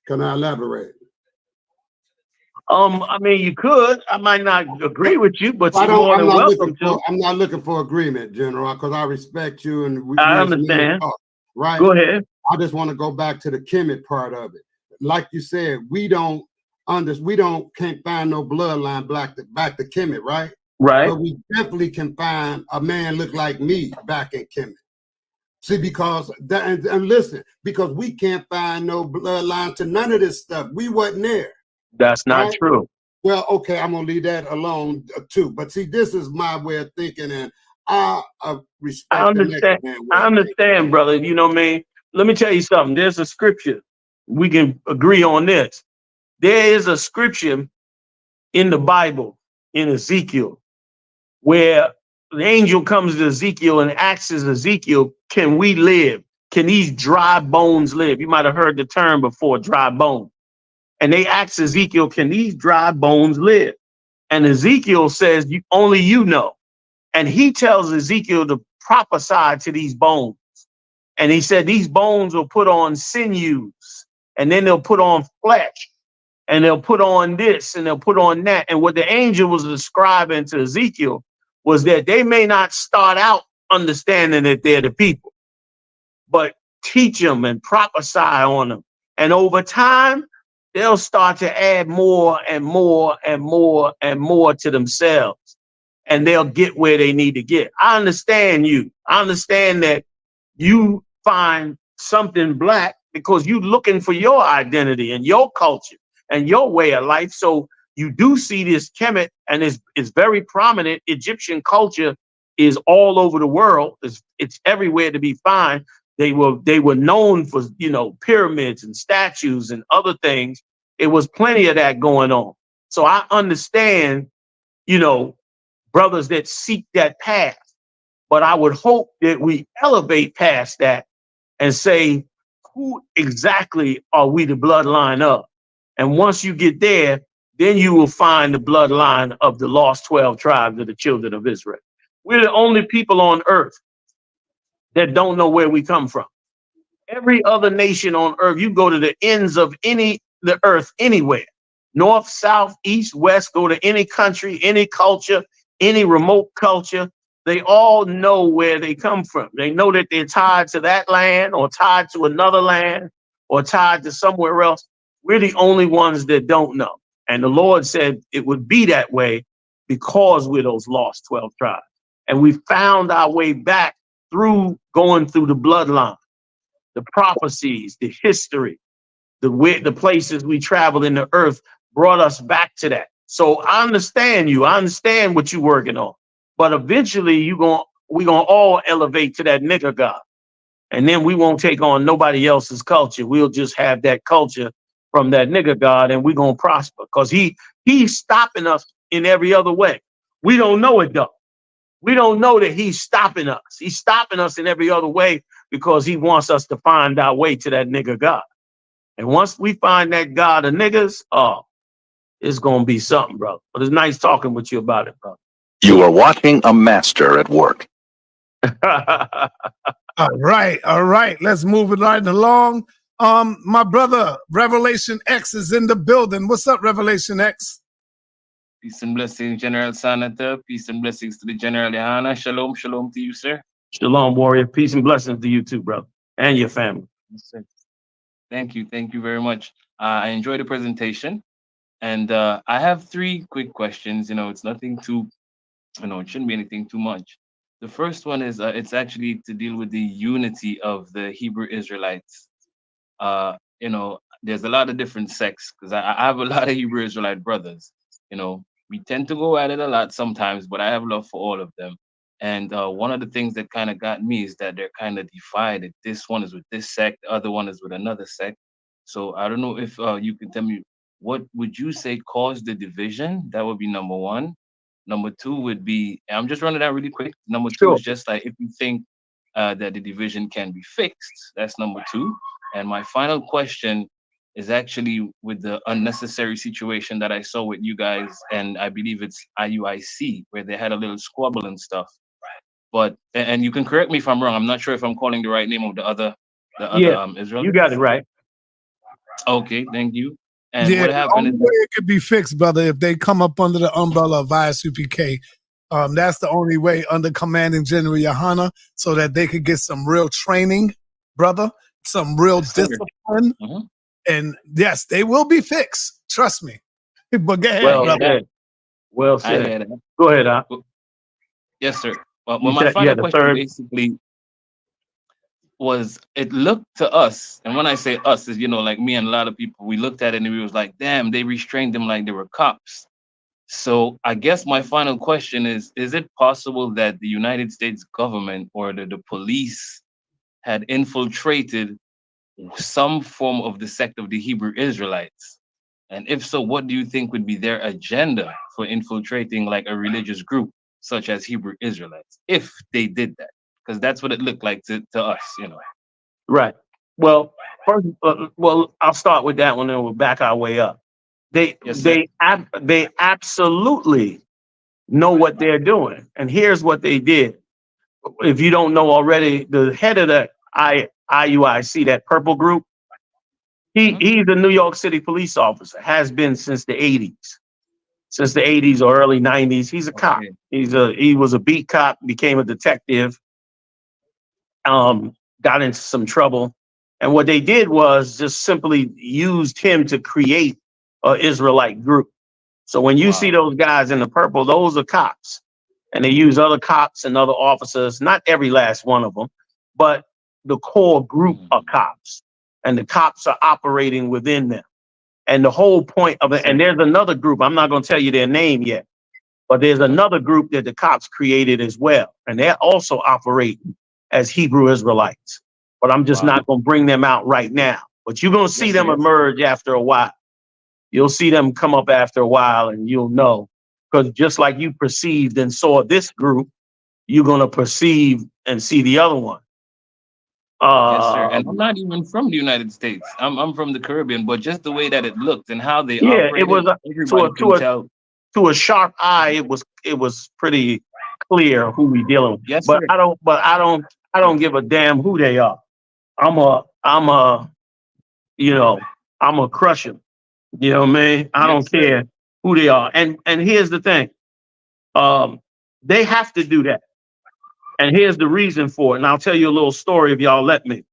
S3: Can I elaborate?
S2: I mean, you could. I might not agree with you, but you're more than welcome to.
S3: I'm not looking for agreement, General, because I respect you and
S2: I understand.
S3: Right.
S2: Go ahead.
S3: I just want to go back to the Kemet part of it. Like you said, we can't find no bloodline back to Kemet, right?
S2: Right.
S3: But we definitely can find a man look like me back in Kemet. See, because that, and listen, because we can't find no bloodline to none of this stuff. We wasn't there.
S2: That's not true.
S3: Well, okay, I'm gonna leave that alone too. But see, this is my way of thinking, and I respect.
S2: I understand. I understand, brother. You know what I mean? Let me tell you something. There's a scripture. We can agree on this. There is a scripture in the Bible, in Ezekiel, where the angel comes to Ezekiel and asks Ezekiel, can we live? Can these dry bones live? You might have heard the term before, dry bone. And they ask Ezekiel, can these dry bones live? And Ezekiel says, only you know. And he tells Ezekiel to prophesy to these bones. And he said, these bones will put on sinews, and then they'll put on flesh, and they'll put on this, and they'll put on that. And what the angel was describing to Ezekiel was that they may not start out understanding that they're the people, but teach them and prophesy on them. And over time, they'll start to add more and more and more and more to themselves, and they'll get where they need to get. I understand you. I understand that you find something black because you're looking for your identity and your culture and your way of life. So you do see this Kemet, and it's very prominent. Egyptian culture is all over the world. It's everywhere to be found. They were known for, pyramids and statues and other things. It was plenty of that going on. So I understand, brothers that seek that path. But I would hope that we elevate past that and say, who exactly are we the bloodline of? And once you get there, then you will find the bloodline of the lost 12 tribes of the children of Israel. We're the only people on earth that don't know where we come from. Every other nation on earth, you go to the ends of the earth anywhere, north, south, east, west, go to any country, any culture, any remote culture, they all know where they come from. They know that they're tied to that land or tied to another land or tied to somewhere else. We're the only ones that don't know. And the Lord said it would be that way because we're those lost 12 tribes. And we found our way back through going through the bloodline, the prophecies, the history, the places we traveled in the earth brought us back to that. So I understand you. I understand what you're working on. But eventually we're gonna all elevate to that nigger God. And then we won't take on nobody else's culture. We'll just have that culture from that nigger God, and we're gonna prosper. Because he's stopping us in every other way. We don't know it though. We don't know that he's stopping us. He's stopping us in every other way because he wants us to find our way to that nigger God. And once we find that God of niggas, oh, it's gonna be something, bro. But it's nice talking with you about it, bro.
S4: You are watching a master at work.
S1: All right. Let's move it right along. My brother, Revelation X is in the building. What's up, Revelation X?
S5: Peace and blessings, General Senator. Peace and blessings to the General Yahanna. Shalom, shalom to you, sir.
S2: Shalom, warrior. Peace and blessings to you too, brother, and your family.
S5: Yes, sir. Thank you very much. I enjoyed the presentation, and I have 3 quick questions. It's nothing too, it shouldn't be anything too much. The first one is it's actually to deal with the unity of the Hebrew Israelites. There's a lot of different sects because I have a lot of Hebrew Israelite brothers. We tend to go at it a lot sometimes, but I have love for all of them. And one of the things that kind of got me is that they're kind of divided. This one is with this sect, the other one is with another sect. So I don't know if you can tell me, what would you say caused the division? That would be number 1. Number 2 would be, I'm just running that really quick. Number 2
S2: Sure.
S5: is just like if you think that the division can be fixed. That's number 2. And my final question is actually with the unnecessary situation that I saw with you guys, and I believe it's IUIC, where they had a little squabble and stuff. But and you can correct me if I'm wrong. I'm not sure if I'm calling the right name of the other Israel.
S2: You got it right.
S5: Okay, thank you. And
S1: Yeah,
S5: what
S1: the
S5: happened
S1: only
S5: is
S1: way it could be fixed, brother, if they come up under the umbrella of ISUPK. That's the only way, under Commanding General Yahanna, so that they could get some real training, brother, some real discipline. And yes, they will be fixed. Trust me. But go ahead, brother.
S2: Well said. Go ahead, Al.
S5: Yes, sir. Well, my final question basically was, it looked to us, and when I say us, is like me and a lot of people, we looked at it and we was like, damn, they restrained them like they were cops. So I guess my final question is it possible that the United States government or the police had infiltrated some form of the sect of the Hebrew Israelites? And if so, what do you think would be their agenda for infiltrating like a religious group such as Hebrew Israelites, if they did that? Because that's what it looked like to us,
S2: Right. Well, first, I'll start with that one, and we'll back our way up. They absolutely know what they're doing, and here's what they did. If you don't know already, the head of the IUIC, that purple group, he's a New York City police officer, has been since the 80s or early 90s. He's a cop. He was a beat cop, became a detective, got into some trouble. And what they did was just simply used him to create an Israelite group. So when you see those guys in the purple, those are cops. And they use other cops and other officers, not every last one of them, but the core group of cops. And the cops are operating within them. And the whole point of it, and there's another group, I'm not going to tell you their name yet, but there's another group that the cops created as well. And they're also operating as Hebrew Israelites. But I'm just not going to bring them out right now. But you're going to see them emerge after a while. You'll see them come up after a while, and you'll know. Because just like you perceived and saw this group, you're gonna perceive and see the other one.
S5: Yes, sir. And I'm not even from the United States. I'm from the Caribbean, but just the way that it looked and how they
S2: Yeah, it
S5: operated,
S2: was
S5: everybody can tell.
S2: to a sharp eye. It was pretty clear who we dealing with.
S5: Yes,
S2: But
S5: sir.
S2: I don't give a damn who they are. I'm a you know I'm a crush 'em. You know what I mean? I
S5: Yes,
S2: don't
S5: sir.
S2: care who they are. And here's the thing. They have to do that. And here's the reason for it. And I'll tell you a little story if y'all let me.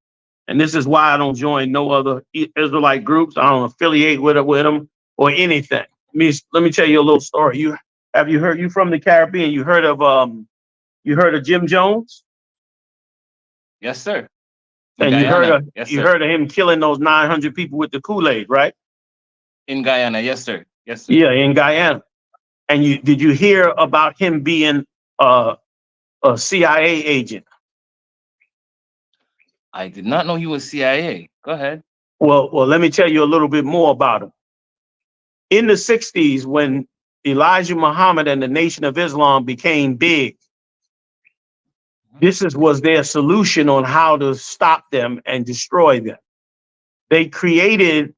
S2: And this is why I don't join no other Israelite groups. I don't affiliate with them or anything. Let me tell you a little story. You from the Caribbean? You heard of Jim Jones?
S5: Yes, sir. In
S2: And
S5: Guyana. Yes,
S2: you
S5: sir.
S2: heard of him killing those 900 people with the Kool-Aid, right?
S5: In Guyana. Yes, sir. Yes, sir.
S2: Yeah, in Guyana. And did you hear about him being a CIA agent?
S5: I did not know he was CIA. Go ahead.
S2: Well, let me tell you a little bit more about him. In the 60s, when Elijah Muhammad and the Nation of Islam became big, this was their solution on how to stop them and destroy them. They created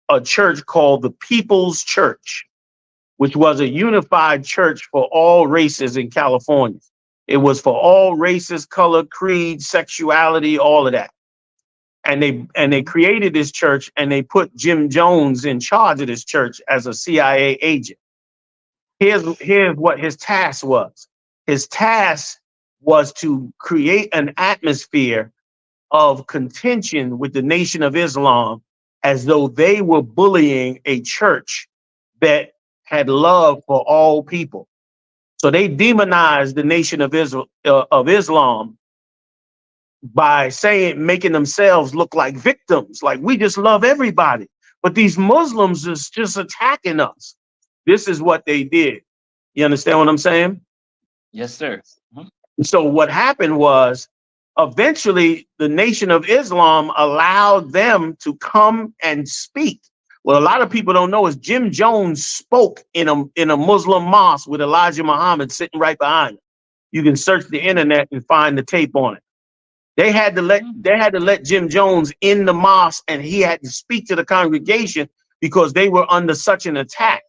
S2: a church called the People's Church, which was a unified church for all races in California. It was for all races, color, creed, sexuality, all of that. And they created this church, and they put Jim Jones in charge of this church as a CIA agent. Here's what his task was. His task was to create an atmosphere of contention with the Nation of Islam, as though they were bullying a church that had love for all people. So they demonized the Nation of Islam by making themselves look like victims, like we just love everybody. But these Muslims is just attacking us. This is what they did. You understand what I'm saying?
S5: Yes, sir.
S2: So what happened was, eventually the Nation of Islam allowed them to come and speak. What a lot of people don't know is Jim Jones spoke in a Muslim mosque with Elijah Muhammad sitting right behind him. You can search the internet and find the tape on it. They had to let Jim Jones in the mosque, and he had to speak to the congregation because they were under such an attack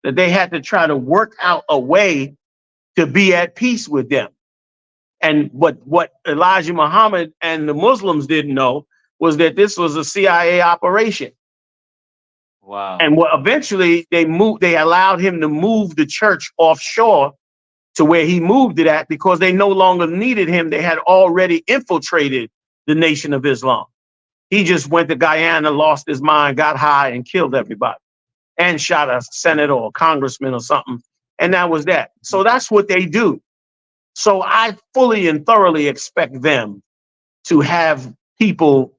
S2: that they had to try to work out a way to be at peace with them. And what Elijah Muhammad and the Muslims didn't know was that this was a CIA operation.
S5: Wow.
S2: And what eventually they allowed him to move the church offshore to where he moved it at, because they no longer needed him. They had already infiltrated the Nation of Islam. He just went to Guyana, lost his mind, got high, and killed everybody, and shot a senator or a congressman or something. And that was that. So that's what they do. So I fully and thoroughly expect them to have people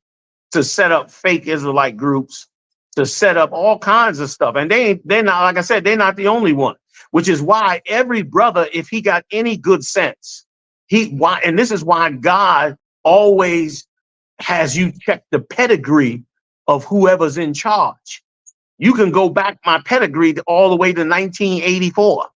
S2: to set up fake Israelite groups, to set up all kinds of stuff. And they're not, like I said, they're not the only one, which is why every brother, if he got any good sense, and this is why God always has you check the pedigree of whoever's in charge. You can go back my pedigree all the way to 1984.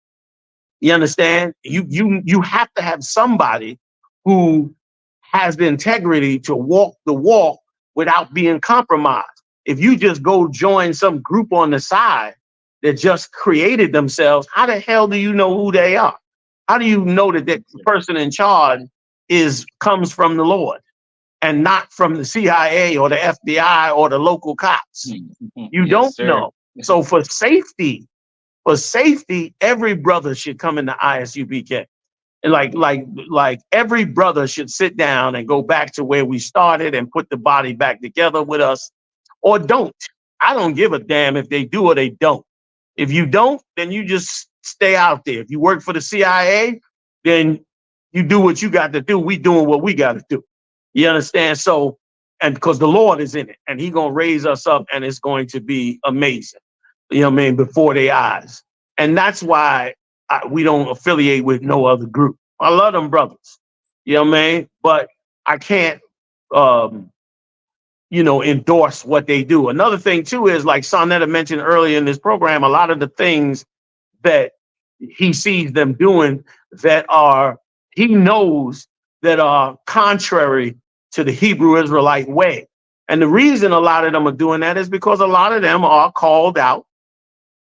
S2: You understand? You have to have somebody who has the integrity to walk the walk without being compromised. If you just go join some group on the side that just created themselves, how the hell do you know who they are? How do you know that that person in charge comes from the Lord and not from the CIA or the FBI or the local cops? You don't know. So for safety, every brother should come into ISUPK. Like every brother should sit down and go back to where we started and put the body back together with us, or don't. I don't give a damn if they do or they don't. If you don't, then you just stay out there. If you work for the CIA, then you do what you got to do. We doing what we got to do. You understand? So, and because the Lord is in it, and He gonna raise us up, and it's going to be amazing. You know what I mean? Before their eyes. And that's why we don't affiliate with no other group. I love them brothers. You know what I mean? But I can't, endorse what they do. Another thing too is, like Sonetta mentioned earlier in this program, a lot of the things that he sees them doing that are he knows that are contrary to the Hebrew Israelite way. And the reason a lot of them are doing that is because a lot of them are called out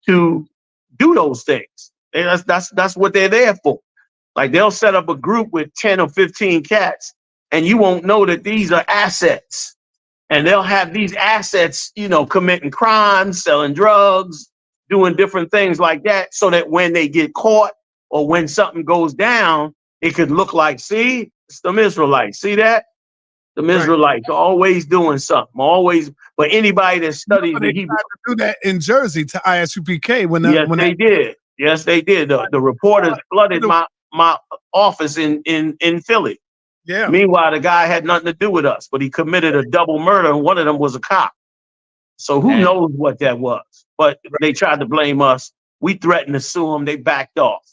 S2: to do those things. And that's what they're there for. Like they'll set up a group with 10 or 15 cats, and you won't know that these are assets. And they'll have these assets, you know, committing crimes, selling drugs, doing different things like that, so that when they get caught or when something goes down, it could look like, see, it's them Israelites. See that? The Israelites always doing something, always. But anybody that studies the Hebrew,
S1: do that in Jersey to ISUPK when
S2: they did. Yes, they did. The reporters flooded my office in Philly.
S1: Yeah.
S2: Meanwhile, the guy had nothing to do with us, but he committed a double murder, and one of them was a cop. So who knows what that was? But they tried to blame us. We threatened to sue them. They backed off,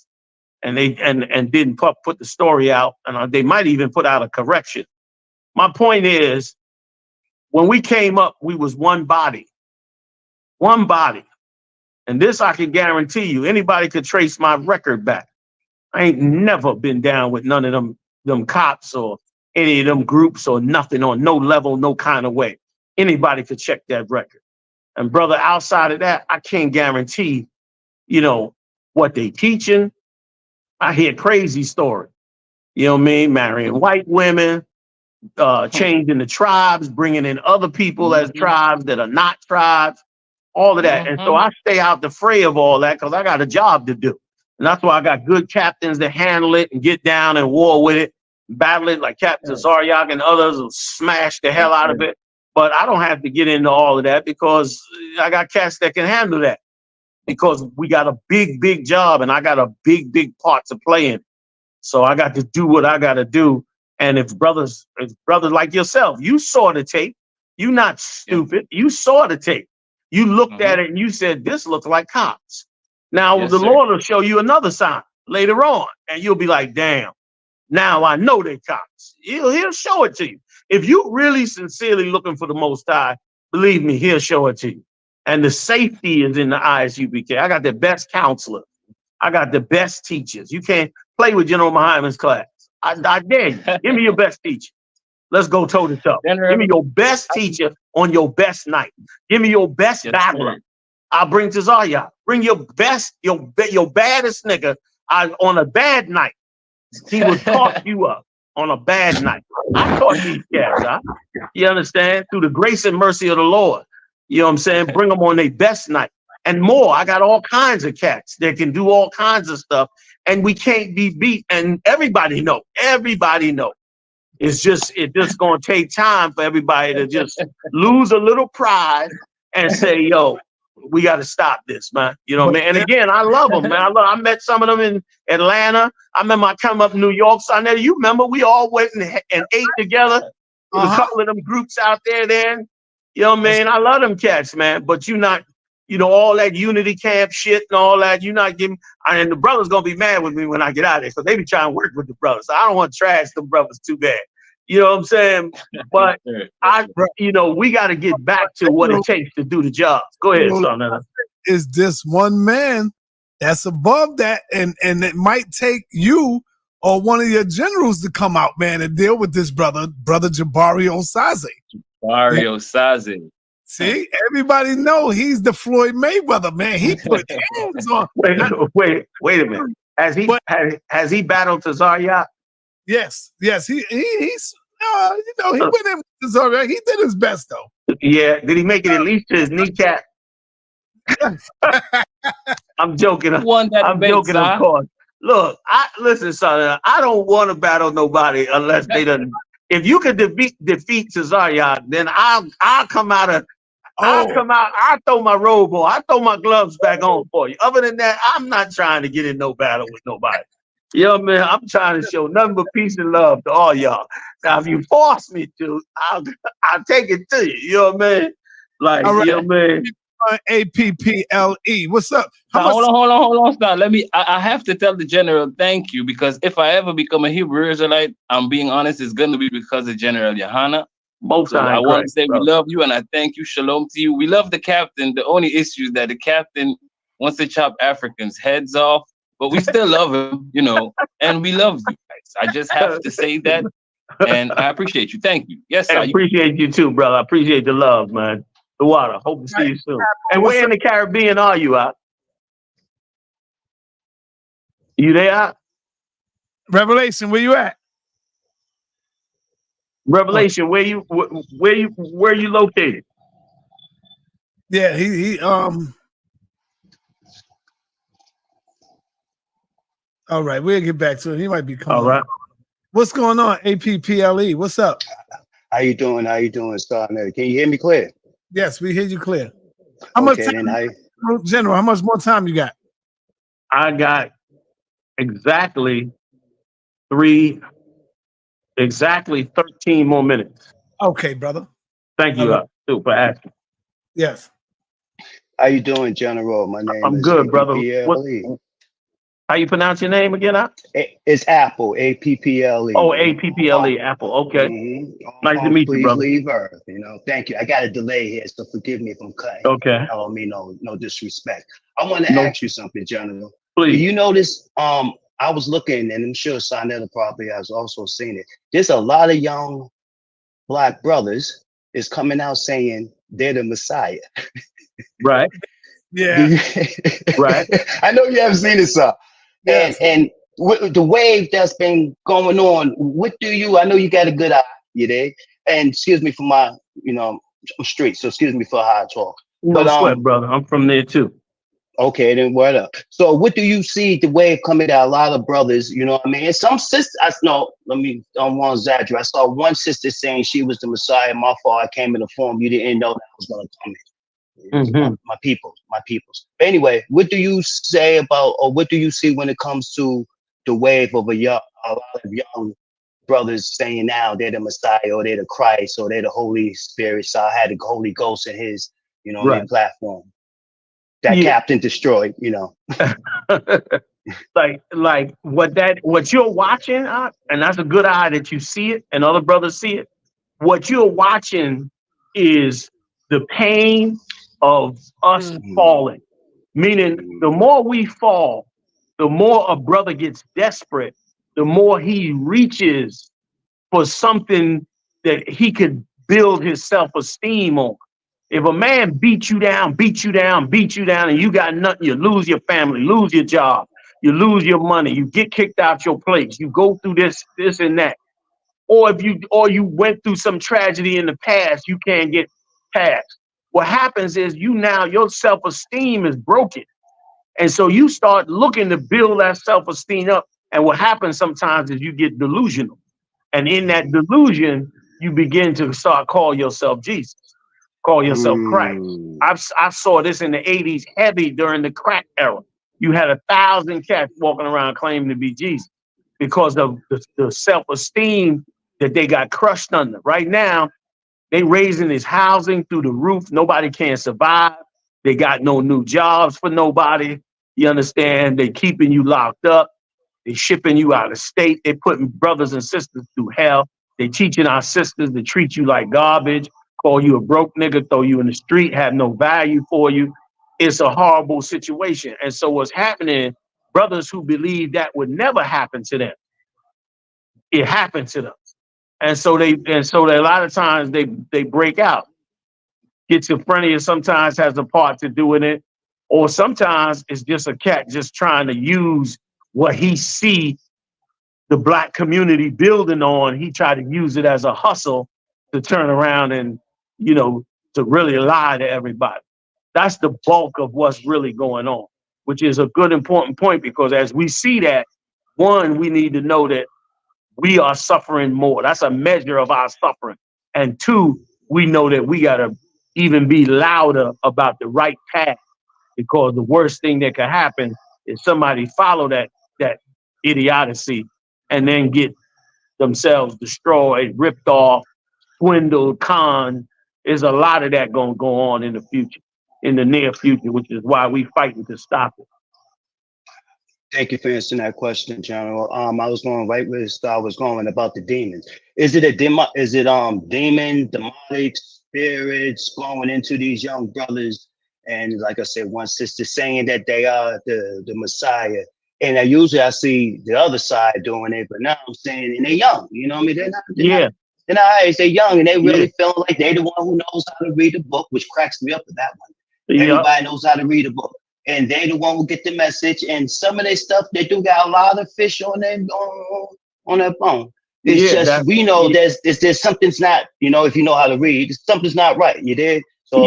S2: and they didn't put the story out, and they might even put out a correction. My point is, when we came up, we was one body. And this I can guarantee you, anybody could trace my record back. I ain't never been down with none of them cops or any of them groups or nothing on no level, no kind of way. Anybody could check that record. And brother, outside of that, I can't guarantee, you know, what they teaching. I hear crazy stories. You know what I mean? Marrying white women, changing the tribes, bringing in other people as tribes that are not tribes, all of that. And so I stay out the fray of all that because I got a job to do. And that's why I got good captains that handle it and get down and war with it, battle it like Captain Zaryak and others will smash the hell out of it. But I don't have to get into all of that because I got cats that can handle that, because we got a big, big job and I got a big, big part to play in. So I got to do what I got to do. And if brothers like yourself, you saw the tape, you not stupid. You saw the tape. You looked at it and you said, this looks like cops. Now the Lord will show you another sign later on, and you'll be like, damn, now I know they cops. He'll show it to you. If you really sincerely looking for the Most High, believe me, he'll show it to you. And the safety is in the ISUPK. I got the best counselor. I got the best teachers. You can't play with General Muhammad's class. I dare you. Give me your best teacher. Let's go toe to toe. Give me your best teacher on your best night. Give me your best battler. I'll bring Tazaya. Bring your best, your baddest nigga on a bad night. He will talk you up on a bad night. I taught these cats, huh? You understand? Through the grace and mercy of the Lord. You know what I'm saying? Bring them on their best night. And more. I got all kinds of cats that can do all kinds of stuff. And we can't be beat. And everybody know. It's just gonna take time for everybody to just lose a little pride and say, yo, we gotta stop this, man. You know what I mean? And again, I love them, man. I met some of them in Atlanta. I remember I come up New York. So you remember we all went and ate together with a couple of them groups out there then. You know what I mean? I love them cats, man. But you not, you know, all that unity camp shit and all that, you're not giving, and the brothers gonna be mad with me when I get out of there, because they be trying to work with the brothers. I don't want to trash the brothers too bad. You know what I'm saying? But we got to get back to what it takes to do the job. Go ahead, son.
S1: Is this one man that's above that, and it might take you or one of your generals to come out, man, and deal with this brother Jabari Osaze. See, everybody know he's the Floyd Mayweather, man. He put hands on.
S2: Wait a minute. Has he battled Tazaryak?
S1: Yes. He's he went in with Tazaryak. He did his best though.
S2: Yeah. Did he make it at least to his kneecap? I'm joking. I'm joking, of course. Look, listen, son. I don't want to battle nobody unless they done. If you could defeat Tazaryak, then I'll come out. I'll throw my robe on. I'll throw my gloves back on for you. Other than that, I'm not trying to get in no battle with nobody. You know what I mean? I'm trying to show nothing but peace and love to all y'all. Now, if you force me to, I'll take it to you. You know what I mean? Like, right. You know what I mean?
S1: APPLE. What's up?
S5: Hold on. Stop. I have to tell the general thank you, because if I ever become a Hebrew Israelite, I'm being honest, it's going to be because of General Yahanna. So I want to say we love you and I thank you. Shalom to you. We love the captain. The only issue is that the captain wants to chop Africans' heads off, but we still love him, you know, and we love you guys. I just have to say that, and I appreciate you. Thank you. Yes,
S2: I
S5: sir.
S2: appreciate you too, brother. I appreciate the love, man. The water. Hope to see you soon. And
S1: What's
S2: where in the Caribbean are you at? You there?
S1: Revelation, where you at?
S2: Revelation, where you located?
S1: Yeah, he all right, we'll get back to it. He might be coming.
S2: All right.
S1: What's going on, APPLE? What's up?
S6: How you doing? How you doing, Star America? Can you hear me clear?
S1: Yes, we hear you clear. How much time, General, how much more time you got?
S2: I got exactly 13 more minutes.
S1: Okay, brother.
S2: Thank you for asking.
S1: Yes.
S6: How you doing, General? My name
S2: I'm
S6: is
S2: good, brother.
S6: APPLE.
S2: How you pronounce your name again?
S6: It's Apple, APPLE.
S2: Oh, APPLE, Apple. Okay. Nice to meet you,
S6: Please
S2: brother.
S6: leave Earth. You know, thank you. I got a delay here, so forgive me if I'm cutting.
S2: Okay.
S6: I don't mean no disrespect. I want to ask you something, General.
S2: Please.
S6: Do you notice? I was looking, and I'm sure Sonetta probably has also seen it. There's a lot of young Black brothers is coming out saying they're the Messiah.
S2: Right.
S1: Yeah.
S2: Right.
S6: I know you haven't seen it, sir.
S1: Yes.
S6: And the wave that's been going on, what do you? I know you got a good eye, you dig? And excuse me for my, street. So excuse me for how I talk.
S2: No sweat, brother. I'm from there too.
S6: Okay, then word up. So what do you see the wave coming out? A lot of brothers, you know what I mean? And some sisters, I don't want to exaggerate. I saw one sister saying she was the Messiah. My fault, I came in the form. You didn't know that I was going to come in. My peoples. But anyway, what do you say about, or what do you see when it comes to the wave of a lot of young brothers saying now they're the Messiah, or they're the Christ, or they're the Holy Spirit? So I had the Holy Ghost in his, his platform. That Captain destroyed,
S2: like what you're watching, and that's a good eye that you see it, and other brothers see it. What you're watching is the pain of us falling. Meaning, the more we fall, the more a brother gets desperate, the more he reaches for something that he could build his self-esteem on. If a man beats you down, and you got nothing, you lose your family, lose your job, you lose your money, you get kicked out your place, you go through this and that. Or if you went through some tragedy in the past, you can't get past. What happens is your self-esteem is broken. And so you start looking to build that self-esteem up. And what happens sometimes is you get delusional. And in that delusion, you begin to start call yourself Jesus, call yourself Christ. I saw this in the 80s heavy during the crack era. You had 1,000 cats walking around claiming to be Jesus because of the self-esteem that they got crushed under. Right now, they raising this housing through the roof. Nobody can survive. They got no new jobs for nobody. You understand? They keeping you locked up. They shipping you out of state. They putting brothers and sisters through hell. They teaching our sisters to treat you like garbage, call you a broke nigga, throw you in the street, have no value for you. It's a horrible situation. And so what's happening, brothers who believe that would never happen to them, it happened to them. And so they a lot of times they break out. Schizophrenia sometimes has a part to do with it, or sometimes it's just a cat just trying to use what he see the Black community building on. He tried to use it as a hustle to turn around and, to really lie to everybody. That's the bulk of what's really going on, which is a good, important point, because as we see that, one, we need to know that we are suffering more. That's a measure of our suffering. And two, we know that we got to even be louder about the right path, because the worst thing that could happen is somebody follow that idiocy and then get themselves destroyed, ripped off, swindled, conned. There's a lot of that going to go on in the future, in the near future, which is why we fighting to stop it.
S6: Thank you for answering that question, General. I was going right where I was going about the demons. Is it demon, demonic spirits going into these young brothers? And like I said, one sister saying that they are the Messiah. And usually I see the other side doing it, but now I'm saying, and they're young, you know what I mean? They're not age, they're young, and they really feeling like they the one who knows how to read the book, which cracks me up with that one. Everybody knows how to read a book, and they the one who get the message. And some of their stuff, they do got a lot of fish on their phone. It's just we know there's something's not, you know, if you know how to read, something's not right. You did. So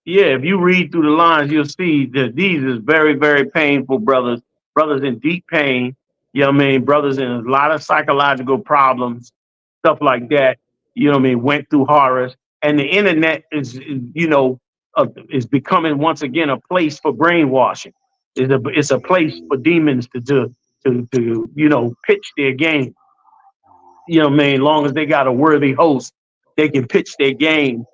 S2: if you read through the lines, you'll see that these is very, very painful brothers in deep pain. You know what I mean? Brothers in a lot of psychological problems, stuff like that. You know what I mean? Went through horrors, and the internet is is becoming once again a place for brainwashing. It's a place for demons to pitch their game. You know what I mean? As long as they got a worthy host, they can pitch their game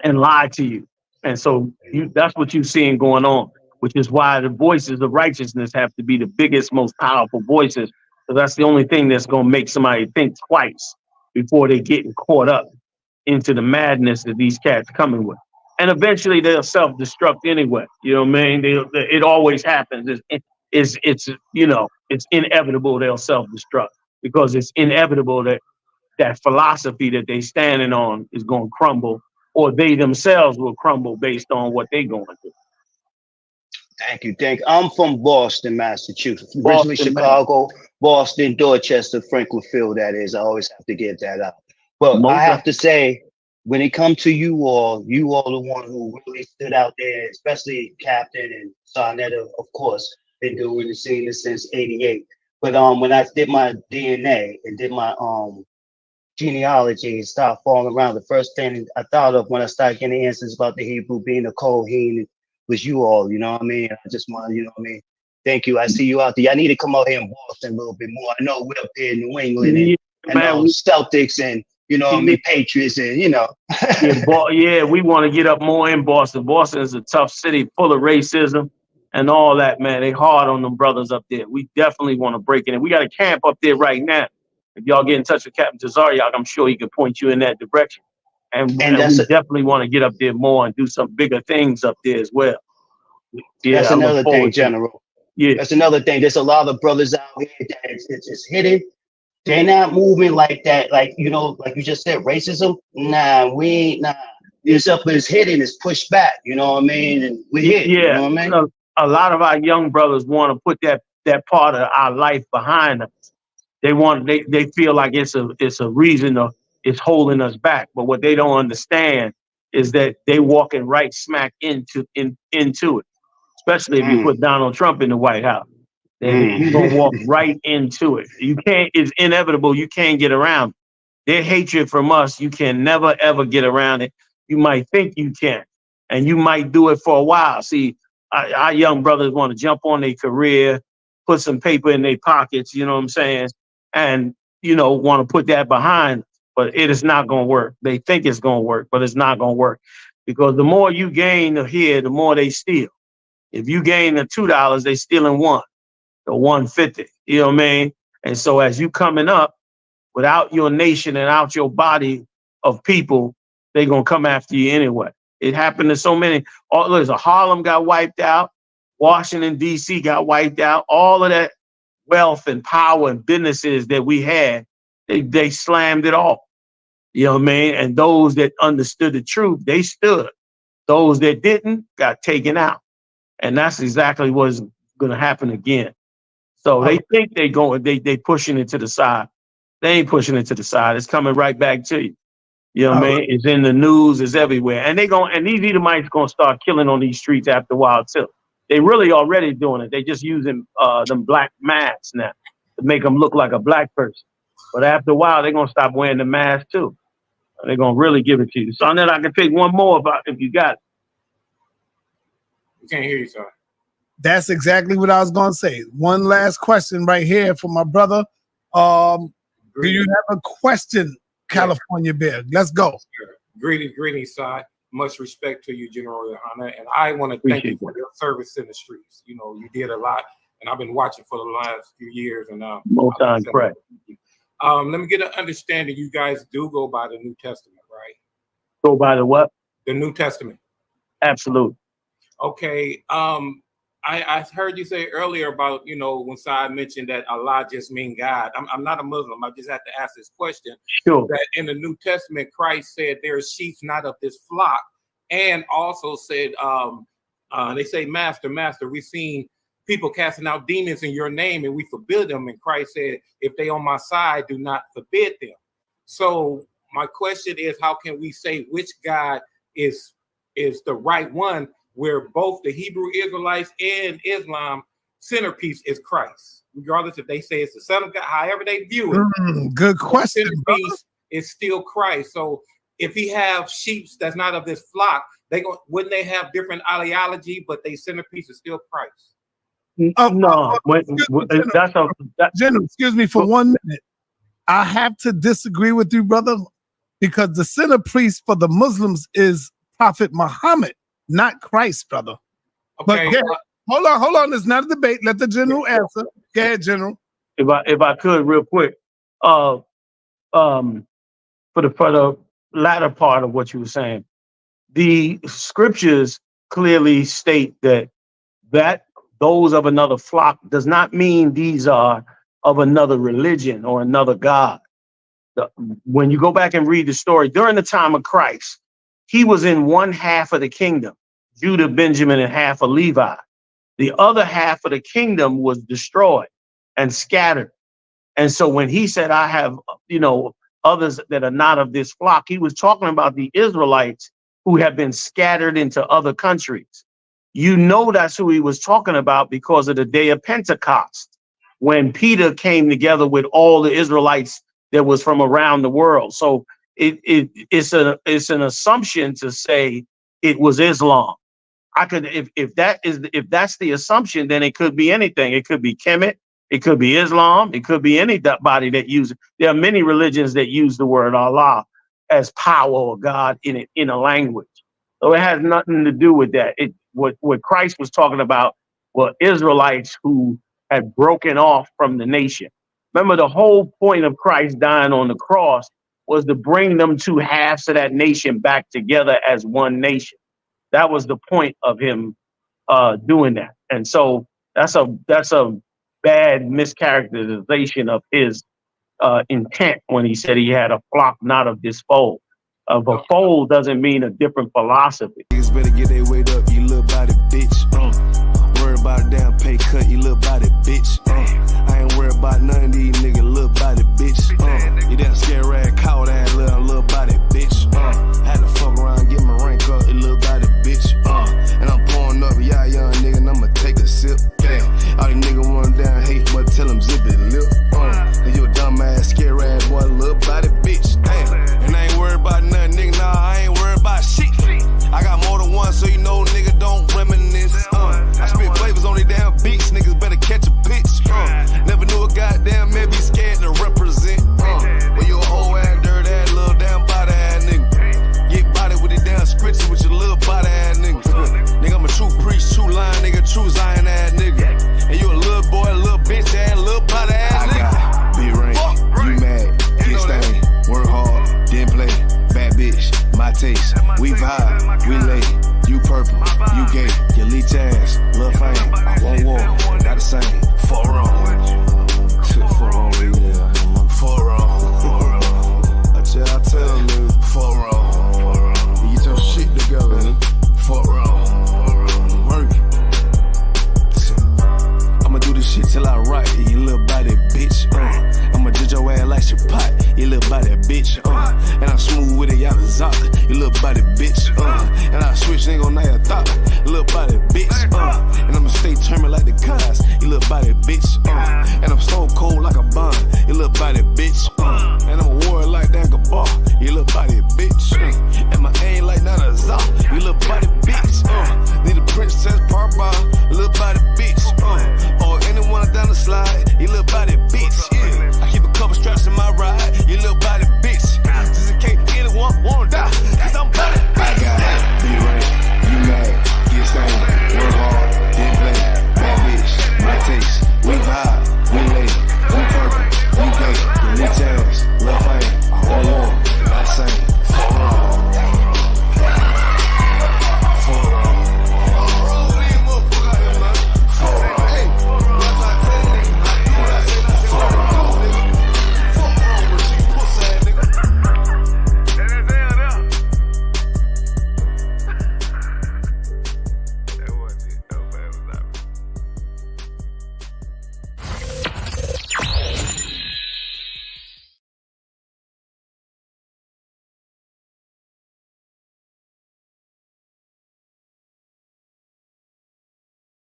S2: and lie to you. And so that's what you're seeing going on, which is why the voices of righteousness have to be the biggest, most powerful voices, because that's the only thing that's going to make somebody think twice before they getting caught up into the madness that these cats coming with. And eventually they'll self-destruct anyway. You know what I mean? It always happens. It's inevitable they'll self-destruct, because it's inevitable that philosophy that they standing on is going to crumble, or they themselves will crumble based on what they going through.
S6: Thank you. I'm from Boston, Massachusetts. Originally Chicago, Boston, Dorchester, Franklin Field, that is. I always have to get that out. But I have to say, when it comes to you all the one who really stood out there, especially Captain and Sarnetta, of course, been doing the scene since '88. But when I did my DNA and did my genealogy and started falling around, the first thing I thought of when I started getting answers about the Hebrew being a Kohen was you all, you know what I mean? I just want, you know what I mean? Thank you. I see you out there. I need to come out here in Boston a little bit more. I know we're up here in New England and Celtics and, you know what I mean, Patriots and, you know.
S2: We want to get up more in Boston. Boston is a tough city full of racism and all that, man. They hard on them brothers up there. We definitely want to break in. We got a camp up there right now. If y'all get in touch with Captain Tazariak, I'm sure he can point you in that direction. And we definitely want to get up there more and do some bigger things up there as well. Yeah,
S6: that's another thing, General. That's another thing. There's a lot of brothers out here that it's hidden. They're not moving like that. Like, you know, like you just said, racism. Nah, we ain't. Nah, it's up, it's hidden. It's pushed back. You know what I mean? And we hit. You know what I mean?
S2: A lot of our young brothers want to put that part of our life behind us. They feel like it's a reason it's holding us back. But what they don't understand is that they walking right smack into it. Especially if you put Donald Trump in the White House. You're going to walk right into it. You can't, it's inevitable. You can't get around it. Their hatred from us, you can never, ever get around it. You might think you can, and you might do it for a while. See, our young brothers want to jump on their career, put some paper in their pockets, you know what I'm saying? And, want to put that behind, but it is not going to work. They think it's going to work, but it's not going to work. Because the more you gain here, the more they steal. If you gain the $2, they stealing $1, the $1.50. You know what I mean? And so as you coming up, without your nation and out your body of people, they're gonna come after you anyway. It happened to so many. Harlem got wiped out, Washington, D.C. got wiped out. All of that wealth and power and businesses that we had, they slammed it off. You know what I mean? And those that understood the truth, they stood. Those that didn't got taken out. And that's exactly what's going to happen again. So they think they pushing it to the side. They ain't pushing it to the side. It's coming right back to you. You know what I mean? It's in the news. It's everywhere. And these Edomites going to start killing on these streets after a while too. They really already doing it. They just using them black masks now to make them look like a black person. But after a while, they're going to stop wearing the mask too. They're going to really give it to you. So then I can take one more if you got it.
S7: We can't hear you, sir.
S1: That's exactly what I was going to say. One last question right here for my brother. Do you have a question, California Bear? Let's go.
S7: Greetings, sir. Much respect to you, General Yahanna, and I want to thank you for your service in the streets. You know, you did a lot, and I've been watching for the last few years. And
S2: most time, correct.
S7: Let me get an understanding. You guys do go by the New Testament, right?
S2: Go by the what?
S7: The New Testament.
S2: Absolutely.
S7: Okay. I heard you say earlier about, when Saad mentioned that Allah just mean God. I'm not a Muslim. I just have to ask this question.
S2: Sure.
S7: That in the New Testament, Christ said there are sheep not of this flock, and also said, they say, Master, Master, we've seen people casting out demons in your name and we forbid them. And Christ said, if they on my side, do not forbid them. So my question is, how can we say which God is the right one, where both the Hebrew Israelites and Islam centerpiece is Christ, regardless if they say it's the Son of God, however they view it.
S1: Good question.
S7: Centerpiece is still Christ. So if he have sheep that's not of this flock, wouldn't they have different ideology, but they centerpiece is still Christ?
S2: No,
S1: General, excuse me for 1 minute. I have to disagree with you, brother, because the centerpiece for the Muslims is Prophet Muhammad, not Christ, brother.
S7: Okay.
S1: But hold on. It's not a debate. Let the general answer. Go ahead, General.
S2: If I could, real quick, for the latter part of what you were saying, the scriptures clearly state that those of another flock does not mean these are of another religion or another God. When you go back and read the story, during the time of Christ, he was in one half of the kingdom, Judah, Benjamin, and half of Levi. The other half of the kingdom was destroyed and scattered. And so when he said, I have, others that are not of this flock, he was talking about the Israelites who have been scattered into other countries. That's who he was talking about because of the day of Pentecost, when Peter came together with all the Israelites that was from around the world. So it's an assumption to say it was Islam. If that's the assumption, then it could be anything. It could be Kemet, it could be Islam, it could be anybody that uses. There are many religions that use the word Allah as power or God in a language. So it has nothing to do with that. What Christ was talking about were Israelites who had broken off from the nation. Remember, the whole point of Christ dying on the cross was to bring them two halves of that nation back together as one nation. That was the point of him doing that. And so that's a bad mischaracterization of his intent when he said he had a flock not of this fold. A fold doesn't mean a different philosophy.
S8: Niggas better get their weight up, you little body bitch. Worry about a damn pay cut, you little body bitch. I ain't worried about none of these niggas, little body bitch. You damn scare rag, coward ass little body bitch. Had to fuck around, get my rank up, you little body bitch. And I'm pouring up, yeah, young nigga, and I'ma take a sip. All these niggas want down hate, but tell them zip it lip. You a dumb ass, scare rag boy, little body bitch. And I ain't worried about nothing, nigga, nah, I ain't worried about shit. I got more than one, so you know, nigga, don't reminisce. I spit flavors on these damn beats, niggas better catch a pitch. Never knew a goddamn man be scared to represent. Well, you a whole ass, dirt ass, little damn body ass nigga. Get body with the damn scripture with your little body ass nigga. Nigga, I'm a true priest, true line, nigga, true Zion ass nigga. And you a little boy, little bitch ass, little body ass nigga. I got big rank, you mad, get stained, work hard, didn't play, bad bitch, my taste. We vibe, we lay, you purple, you gay, you leech ass, lil' fame, I won't walk, not the same, fuck wrong. Fuck wrong, yeah, fuck wrong. I tell them, nigga, fuck wrong. You get your shit together, nigga, fuck wrong. Work. I'ma do this shit till I write, you little body bitch. I'ma judge your ass like your pot, you little body bitch. And I'm smooth with it, y'all Zaka, you little body bitch. And I switch nigga on that thought, you little body bitch. And I'ma stay turning like the cars, you little body bitch. And I'm stone cold like a bond, you little body bitch. And I'm a warrior like that Gabar, you little body bitch.